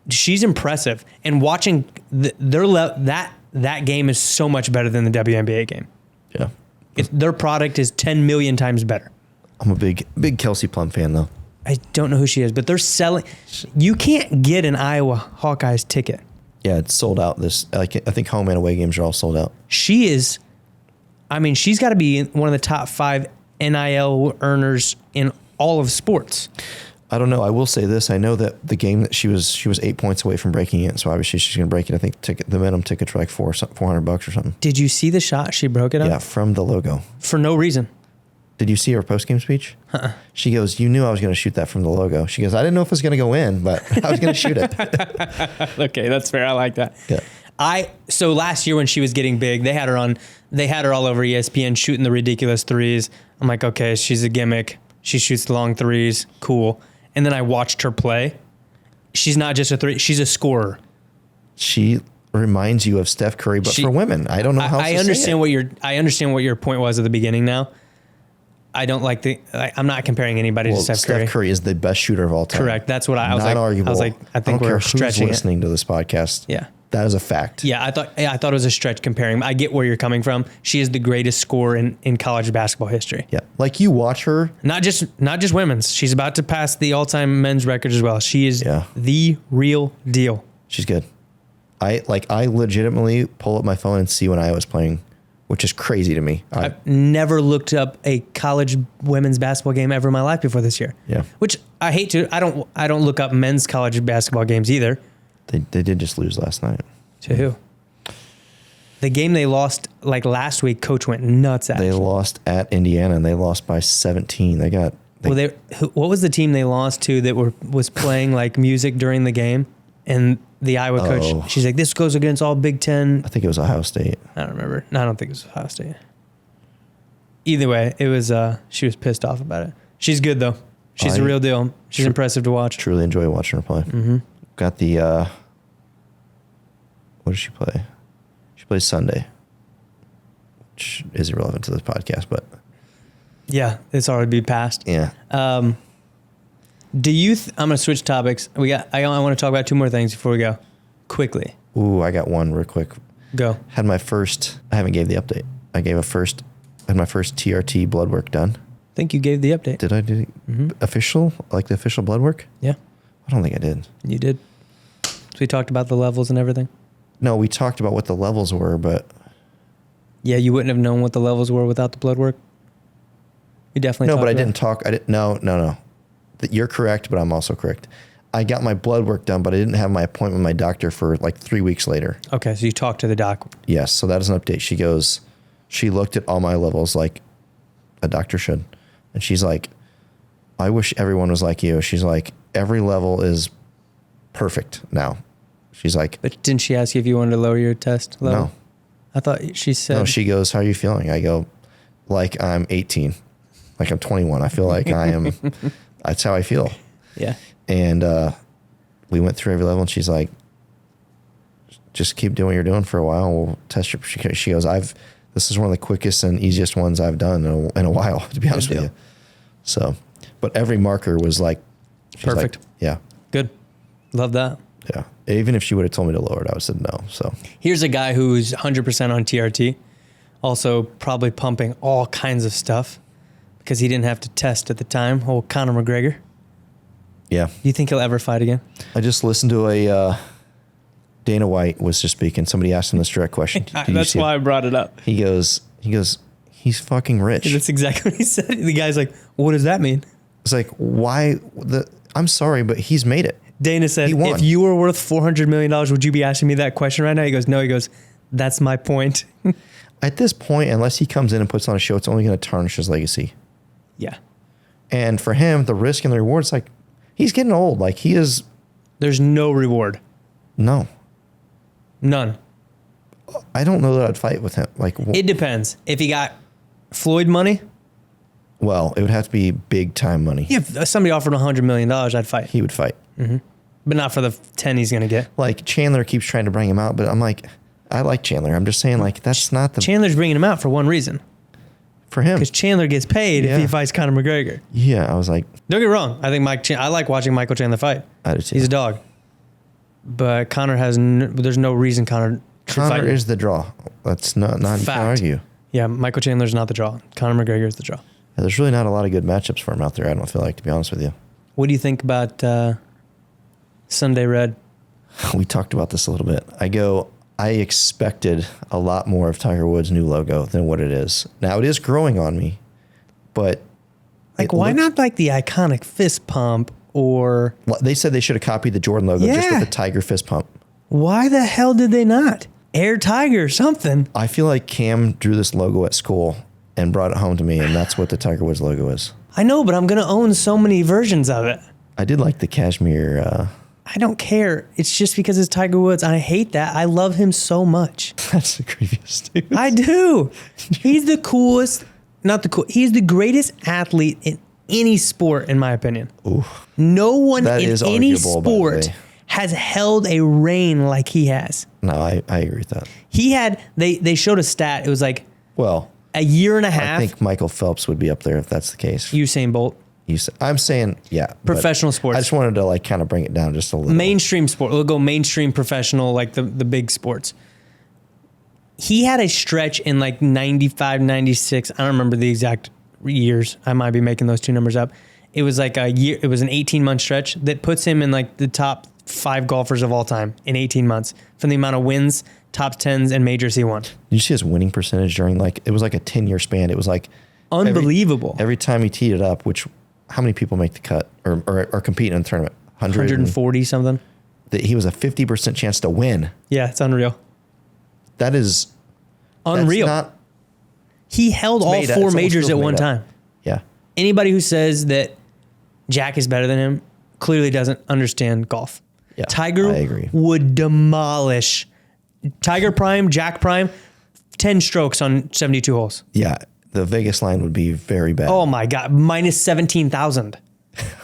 She's impressive. And watching that game is so much better than the WNBA game. Yeah. Their product is 10 million times better. I'm a big Kelsey Plum fan, though. I don't know who she is, but they're selling. You can't get an Iowa Hawkeyes ticket. Yeah, it's sold out. I think home and away games are all sold out. She's got to be one of the top 5 NIL earners in all of sports. I don't know. I will say this. I know that the game that she was 8 points away from breaking it. So obviously she's going to break it. I think the minimum tickets were like $400 or something. Did you see the shot she broke it on? Yeah, from the logo. For no reason. Did you see her post-game speech? She goes, you knew I was going to shoot that from the logo. She goes, I didn't know if it was going to go in, but I was going to shoot it. Okay, that's fair. I like that. Yeah. So last year when she was getting big, they had her all over ESPN shooting the ridiculous threes. I'm like, okay, she's a gimmick. She shoots the long threes. Cool. And then I watched her play. She's not just a three, she's a scorer. She reminds you of Steph Curry, but for women. I don't know how I understand what your point was at the beginning now. I don't like I'm not comparing anybody to Steph Curry. Steph Curry is the best shooter of all time. Correct. That's what I was like. Arguable. I was like, I think we're stretching who's listening to this podcast. Yeah. That is a fact. Yeah, I thought it was a stretch comparing. I get where you're coming from. She is the greatest scorer in college basketball history. Yeah. Like you watch her. Not just women's. She's about to pass the all-time men's record as well. She is the real deal. She's good. I legitimately pull up my phone and see when I was playing, which is crazy to me. I've never looked up a college women's basketball game ever in my life before this year. Yeah. Which I hate to. I don't look up men's college basketball games either. They did just lose last night. To who? The game they lost like last week, coach went nuts at. They lost at Indiana and they lost by 17. What was the team they lost to that was playing like music during the game? And the Iowa coach, she's like, this goes against all Big Ten. I think it was Ohio State. I don't remember. No, I don't think it was Ohio State. Either way, it was. She was pissed off about it. She's good though. She's the real deal. She's impressive to watch. Truly enjoy watching her play. Mm-hmm. Got the. What does she play? She plays Sunday, which is irrelevant to this podcast, but. Yeah, it's already passed. Yeah. Do you? I'm gonna switch topics. I want to talk about 2 more things before we go. Quickly. Ooh, I got one real quick. Go. Had my first. I haven't gave the update. I had my first TRT blood work done. I think you gave the update. Did I do official? Like the official blood work? Yeah. I don't think I did. You did. So we talked about the levels and everything. No, we talked about what the levels were, but. Yeah, you wouldn't have known what the levels were without the blood work. You definitely. No, but I didn't talk. I didn't. No. You're correct, but I'm also correct. I got my blood work done, but I didn't have my appointment with my doctor for like 3 weeks later. Okay, so you talked to the doc. Yes, so that is an update. She looked at all my levels like a doctor should. And she's like, I wish everyone was like you. She's like, every level is perfect now. She's like. But didn't she ask you if you wanted to lower your test level? No. I thought she said. No, she goes, how are you feeling? I go, like I'm 18. Like I'm 21. I feel like I am. That's how I feel. Yeah. And we went through every level, and she's like, just keep doing what you're doing for a while. We'll test your. She goes, this is one of the quickest and easiest ones I've done in a while, to be honest with you. So, but every marker was like perfect. Like, yeah. Good. Love that. Yeah. Even if she would have told me to lower it, I would have said no. So here's a guy who's 100% on TRT, also probably pumping all kinds of stuff because he didn't have to test at the time. Old Conor McGregor. Yeah. Do you think he'll ever fight again? I just listened to a Dana White was just speaking. Somebody asked him this direct question. That's why I brought it up. He goes, he's fucking rich. That's exactly what he said. The guy's like, what does that mean? It's like, why? I'm sorry, but he's made it. Dana said, if you were worth $400 million, would you be asking me that question right now? He goes, no. He goes, that's my point. At this point, unless he comes in and puts on a show, it's only going to tarnish his legacy. Yeah. And for him, the risk and the reward, it's like, he's getting old. Like he is. There's no reward. No. None. I don't know that I'd fight with him. Like it depends. If he got Floyd money. Well, it would have to be big time money. If somebody offered $100 million, I'd fight. He would fight. Mm-hmm. But not for the 10 he's going to get. Like Chandler keeps trying to bring him out, but I'm like, I like Chandler. I'm just saying, like, that's not the. Chandler's bringing him out for one reason. For him. Because Chandler gets paid if he fights Conor McGregor. Yeah, I was like. Don't get me wrong. I think I like watching Michael Chandler fight. I do too. He's a dog. But Conor there's no reason Conor should fight. Conor is the draw. That's not you can't argue. Yeah, Michael Chandler's not the draw. Conor McGregor is the draw. Yeah, there's really not a lot of good matchups for him out there, I don't feel like, to be honest with you. What do you think about Sunday Red? we talked about this a little bit. I expected a lot more of Tiger Woods' new logo than what it is. Now it is growing on me, but Like, why not like the iconic fist pump or... They said they should have copied the Jordan logo just with the Tiger fist pump. Why the hell did they not? Air Tiger or something. I feel like Cam drew this logo at school and brought it home to me, and that's what the Tiger Woods logo is. I know, but I'm going to own so many versions of it. I did like the cashmere... I don't care. It's just because it's Tiger Woods. I hate that. I love him so much. That's the creepiest dude. I do. He's the coolest. Not the cool. He's the greatest athlete in any sport, in my opinion. Ooh. No one That in is any arguable, by the sport way. has held a reign like he has. No, I agree with that. He had, they showed a stat. It was like Well, a year and a half. I think Michael Phelps would be up there if that's the case. Usain Bolt. I'm saying, yeah. but Professional sports. I just wanted to like kind of bring it down just a little. Mainstream sport. We'll go mainstream professional, like the big sports. He had a stretch in like 95, 96. I don't remember the exact years. I might be making those two numbers up. It was like a year. It was an 18-month stretch that puts him in like the top 5 golfers of all time in 18 months from the amount of wins, top 10s, and majors he won. Did you see his winning percentage during it was like a 10-year span. It was like unbelievable. Every time he teed it up, how many people make the cut or are competing in the tournament? 140 something. That he was a 50% chance to win. Yeah, it's unreal. That is unreal. He held all 4 majors at one time. Yeah. Anybody who says that Jack is better than him clearly doesn't understand golf. Yeah, Tiger I agree. would demolish Tiger Prime, Jack Prime, 10 strokes on 72 holes. Yeah. The Vegas line would be very bad. Oh my God, minus 17,000.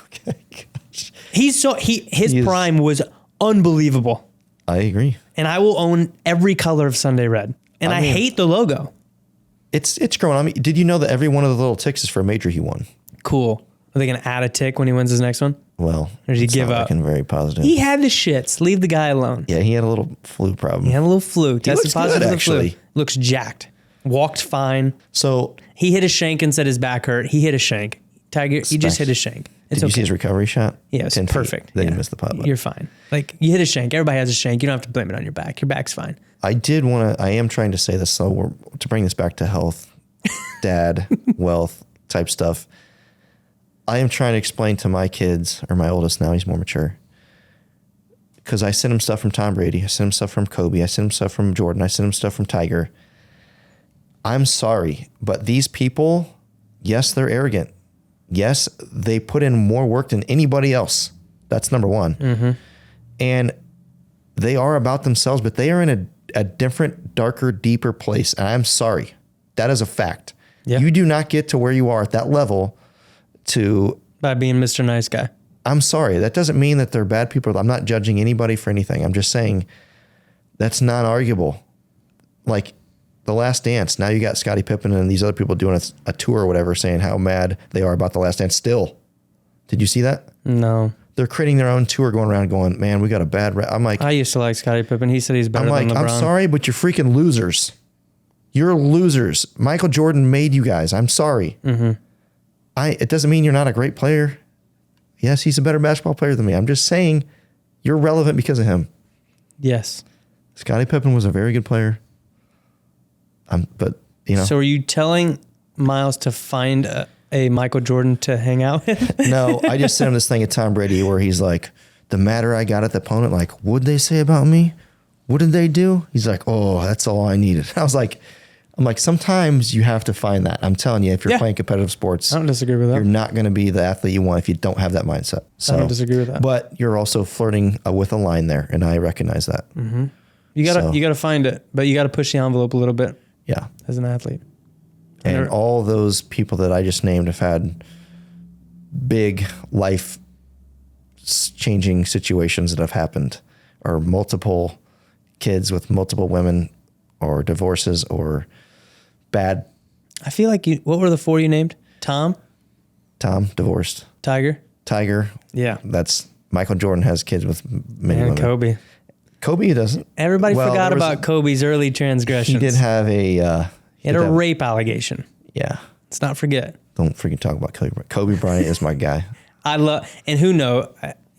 Okay, gosh. His prime was unbelievable. I agree. And I will own every color of Sunday Red. And I hate the logo. It's growing on me. Did you know that every one of the little ticks is for a major he won? Cool. Are they going to add a tick when he wins his next one? Well, or did he give up? Looking very positive. He had the shits. Leave the guy alone. Yeah, he had a little flu problem. He had a little flu. Tested positive for the flu. Actually. Looks jacked. Walked fine. So he hit a shank and said his back hurt. He hit a shank. Tiger, he just hit a shank. Did you see his recovery shot? Yeah, it's perfect. Then he missed the putt. You're fine. Like, you hit a shank. Everybody has a shank. You don't have to blame it on your back. Your back's fine. I am trying to say this, so to bring this back to health, dad, wealth type stuff. I am trying to explain to my kids, or my oldest now, he's more mature, because I sent him stuff from Tom Brady. I sent him stuff from Kobe. I sent him stuff from Jordan. I sent him stuff from Tiger. I'm sorry, but these people, yes, they're arrogant. Yes, they put in more work than anybody else. That's number one. Mm-hmm. And they are about themselves, but they are in a different, darker, deeper place. And I'm sorry. That is a fact. Yeah. You do not get to where you are at that level by being Mr. Nice Guy. I'm sorry. That doesn't mean that they're bad people. I'm not judging anybody for anything. I'm just saying that's not arguable. Like The Last Dance. Now you got Scottie Pippen and these other people doing a tour or whatever, saying how mad they are about The Last Dance still. Did you see that? No. They're creating their own tour going around going, man, we got a bad rap. I'm like, I used to like Scottie Pippen. He said he's better than LeBron. I'm sorry, but you're freaking losers. You're losers. Michael Jordan made you guys. I'm sorry. Mm-hmm. It doesn't mean you're not a great player. Yes, he's a better basketball player than me. I'm just saying you're relevant because of him. Yes. Scottie Pippen was a very good player. But you know. So are you telling Miles to find a Michael Jordan to hang out with? No, I just sent him this thing at Tom Brady where he's like, the matter I got at the opponent, like, what'd they say about me? What did they do? He's like, oh, that's all I needed. I'm like, sometimes you have to find that. I'm telling you, if you're playing competitive sports, I don't disagree with that. You're not going to be the athlete you want if you don't have that mindset. So, I don't disagree with that. But you're also flirting with a line there, and I recognize that. Mm-hmm. You gotta find it, but you gotta push the envelope a little bit. Yeah, as an athlete. And all those people that I just named have had big life changing situations that have happened, or multiple kids with multiple women, or divorces, or bad. I feel like what were the 4 you named? Tom, divorced. Tiger. Yeah. That's Michael Jordan has kids with many women. Kobe. Kobe doesn't. Everybody forgot about Kobe's early transgressions. He did have he had a rape allegation. Yeah. Let's not forget. Don't freaking talk about Kobe. Kobe Bryant is my guy. And who knows?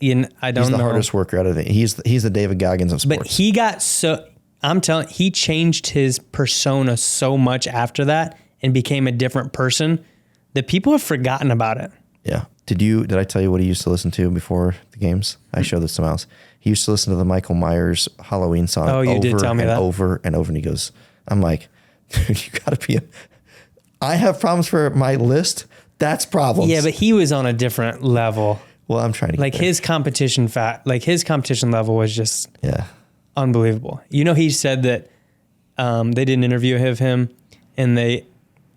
I don't know. He's the hardest worker out of it. He's the David Goggins of sports. But he got he changed his persona so much after that and became a different person that people have forgotten about it. Yeah. Did I tell you what he used to listen to before the games? I showed this to Miles. He used to listen to the Michael Myers Halloween song over and over. And he goes, I'm like, dude, you gotta be I have problems for my list. That's problems. Yeah, but he was on a different level. Well, I'm trying to like his competition level was just unbelievable. You know, he said that they did an interview of him and they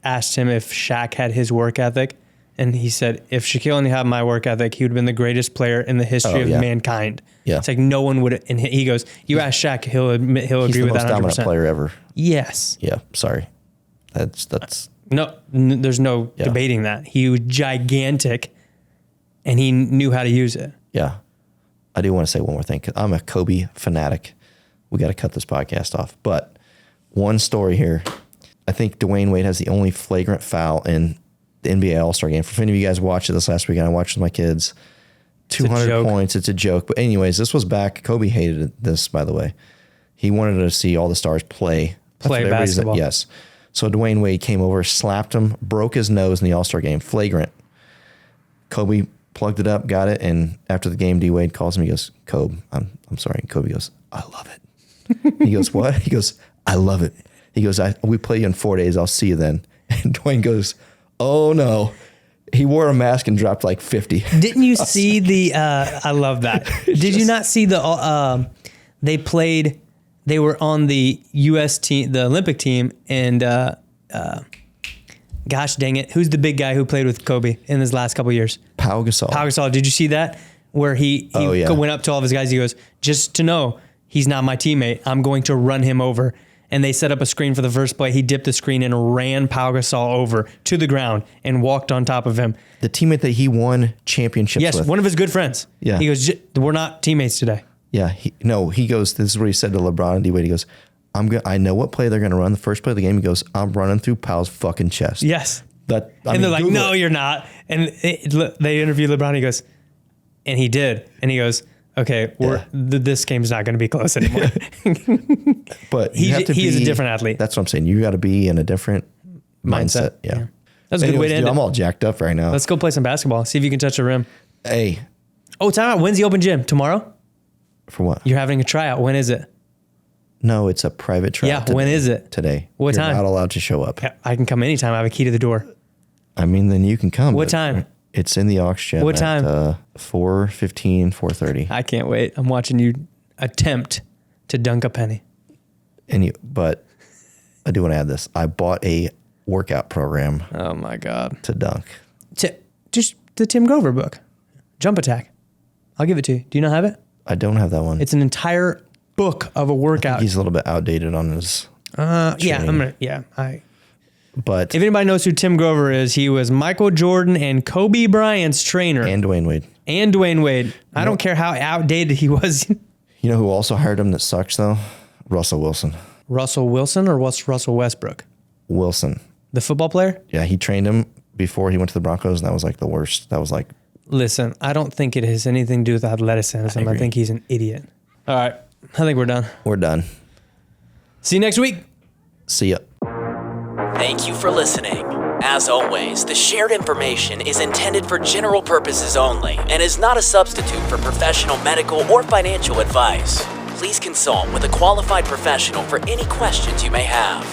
asked him if Shaq had his work ethic. And he said, if Shaquille O'Neal had my work ethic, he would have been the greatest player in the history of mankind. Yeah. It's like no one would. And he goes, you ask Shaq, he'll agree with that 100%. He's the most dominant player ever. Yes. Yeah. Sorry. That's. No, there's no debating that. He was gigantic and he knew how to use it. Yeah. I do want to say one more thing, because I'm a Kobe fanatic. We got to cut this podcast off. But one story here. I think Dwayne Wade has the only flagrant foul in the NBA All-Star game. For any of you guys watched it this last weekend, I watched with my kids. 200 points. It's a joke. But anyways, this was back. Kobe hated this, by the way. He wanted to see all the stars play basketball. Yes. So Dwayne Wade came over, slapped him, broke his nose in the All-Star game. Flagrant. Kobe plugged it up, got it, and after the game, D. Wade calls him. He goes, Kobe, I'm sorry. And Kobe goes, I love it. He goes, what? He goes, I love it. He goes, we play you in 4 days. I'll see you then. And Dwayne goes, oh no. He wore a mask and dropped like 50. Didn't you see I love that. Did you not see they were on the U.S. team, the Olympic team, and gosh dang it, who's the big guy who played with Kobe in his last couple of years? Pau Gasol. Did you see that? Where he went up to all of his guys, he goes, just to know, he's not my teammate. I'm going to run him over. And they set up a screen for the first play. He dipped the screen and ran Pau Gasol over to the ground and walked on top of him. The teammate that he won championships with. Yes, one of his good friends. Yeah. He goes, we're not teammates today. Yeah. He goes, this is what he said to LeBron and D-Wade. He goes, I know what play they're going to run. The first play of the game, he goes, I'm running through Pau's fucking chest. Yes. They're like, no, you're not. And they interview LeBron. He goes, and he did. And he goes, okay, this game's not going to be close anymore. But he is a different athlete. That's what I'm saying. You got to be in a different mindset. Yeah. That's a good way to end it. I'm all jacked up right now. Let's go play some basketball. See if you can touch the rim. Hey. Oh, time out. When's the open gym? Tomorrow? For what? You're having a tryout. When is it? No, it's a private tryout. Yeah, when is it? Today. What time? You're not allowed to show up. I can come anytime. I have a key to the door. I mean, then you can come. What time? It's in the aux gym. What time? 4:15, 4:30. I can't wait. I'm watching you attempt to dunk a penny. But I do want to add this. I bought a workout program. Oh my God. To dunk. Just the Tim Grover book, Jump Attack. I'll give it to you. Do you not have it? I don't have that one. It's an entire book of a workout. He's a little bit outdated on his. But if anybody knows who Tim Grover is, he was Michael Jordan and Kobe Bryant's trainer. And Dwayne Wade. I don't care how outdated he was. You know who also hired him that sucks though? Russell Wilson. Russell Wilson or what's Russell Westbrook? Wilson. The football player? Yeah, he trained him before he went to the Broncos, and that was like the worst. That was like... Listen, I don't think it has anything to do with athleticism. I think he's an idiot. All right. I think we're done. We're done. See you next week. See ya. Thank you for listening. As always, the shared information is intended for general purposes only and is not a substitute for professional medical or financial advice. Please consult with a qualified professional for any questions you may have.